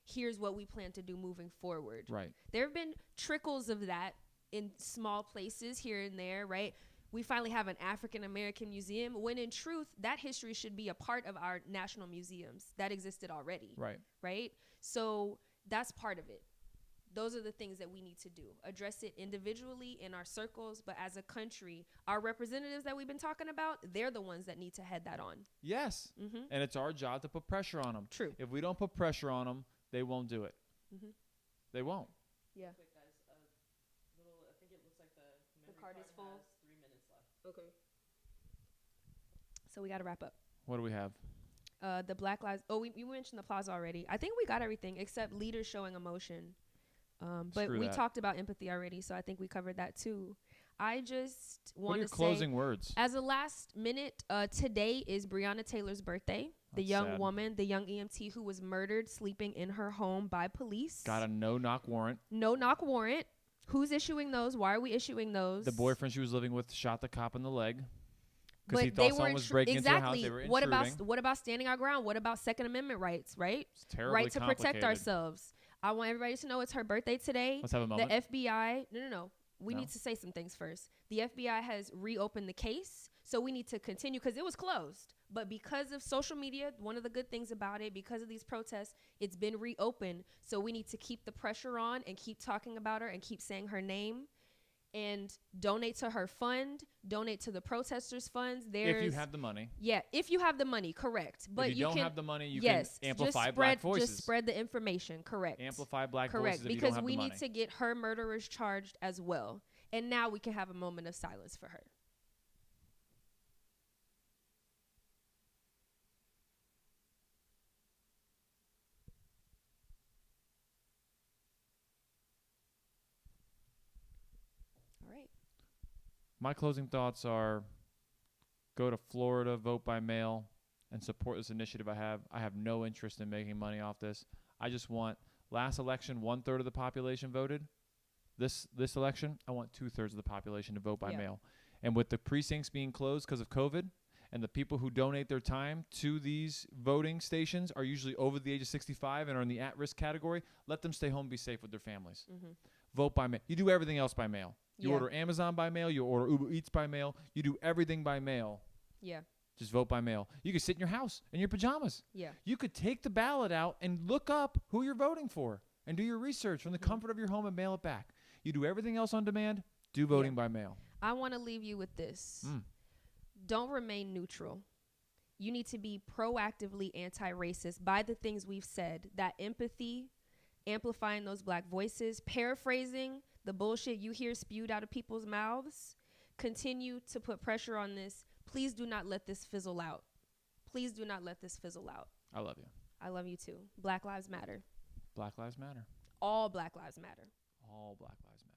Here's what we plan to do moving forward. Right. There have been trickles of that in small places here and there, right? We finally have an African American museum when in truth that history should be a part of our national museums that existed already. Right? So that's part of it. Those are the things that we need to do. Address it individually in our circles, but as a country, our representatives that we've been talking about, they're the ones that need to head that on. Yes. Mm-hmm. And it's our job to put pressure on them. True. If we don't put pressure on them, they won't do it. Mm-hmm. They won't. Yeah. Quick, guys. I think it looks like the card is full. Has 3 minutes left. Okay. So we got to wrap up. What do we have? The Black Lives. Oh, we mentioned the plaza already. I think we got everything except leaders showing emotion. But we talked about empathy already, so I think we covered that too. I just want to say, closing words as a last minute, today is Breonna Taylor's birthday. The young woman, the young EMT who was murdered sleeping in her home by police. Got a no-knock warrant. No-knock warrant. Who's issuing those? Why are we issuing those? The boyfriend she was living with shot the cop in the leg. But he thought someone was breaking into her house. They were intruding. What about standing our ground? What about Second Amendment rights, right? It's terribly right to protect ourselves. I want everybody to know it's her birthday today. Let's have a moment. The FBI, no. We need to say some things first. The FBI has reopened the case, so we need to continue because it was closed. But because of social media, one of the good things about it, because of these protests, it's been reopened. So we need to keep the pressure on and keep talking about her and keep saying her name. And donate to her fund, donate to the protesters' funds. If you have the money. Yeah, if you have the money, correct. But if you don't have the money, you can amplify black voices. Just spread the information, correct. Amplify black voices if you don't have the money. Because we need to get her murderers charged as well. And now we can have a moment of silence for her. My closing thoughts are go to Florida, vote by mail, and support this initiative I have. I have no interest in making money off this. I just want, last election, 1/3 of the population voted. This election, I want 2/3 of the population to vote by mail. And with the precincts being closed because of COVID, and the people who donate their time to these voting stations are usually over the age of 65 and are in the at-risk category, let them stay home and be safe with their families. Mm-hmm. Vote by mail. You do everything else by mail. You order Amazon by mail. You order Uber Eats by mail. You do everything by mail. Yeah. Just vote by mail. You could sit in your house in your pajamas. Yeah. You could take the ballot out and look up who you're voting for and do your research from the comfort of your home and mail it back. You do everything else on demand. Do voting by mail. I want to leave you with this. Don't remain neutral. You need to be proactively anti-racist by the things we've said. That empathy, amplifying those black voices, paraphrasing the bullshit you hear spewed out of people's mouths. Continue to put pressure on this. Please do not let this fizzle out. Please do not let this fizzle out. I love you. I love you too. Black Lives Matter. Black Lives Matter. All Black Lives Matter. All Black Lives Matter.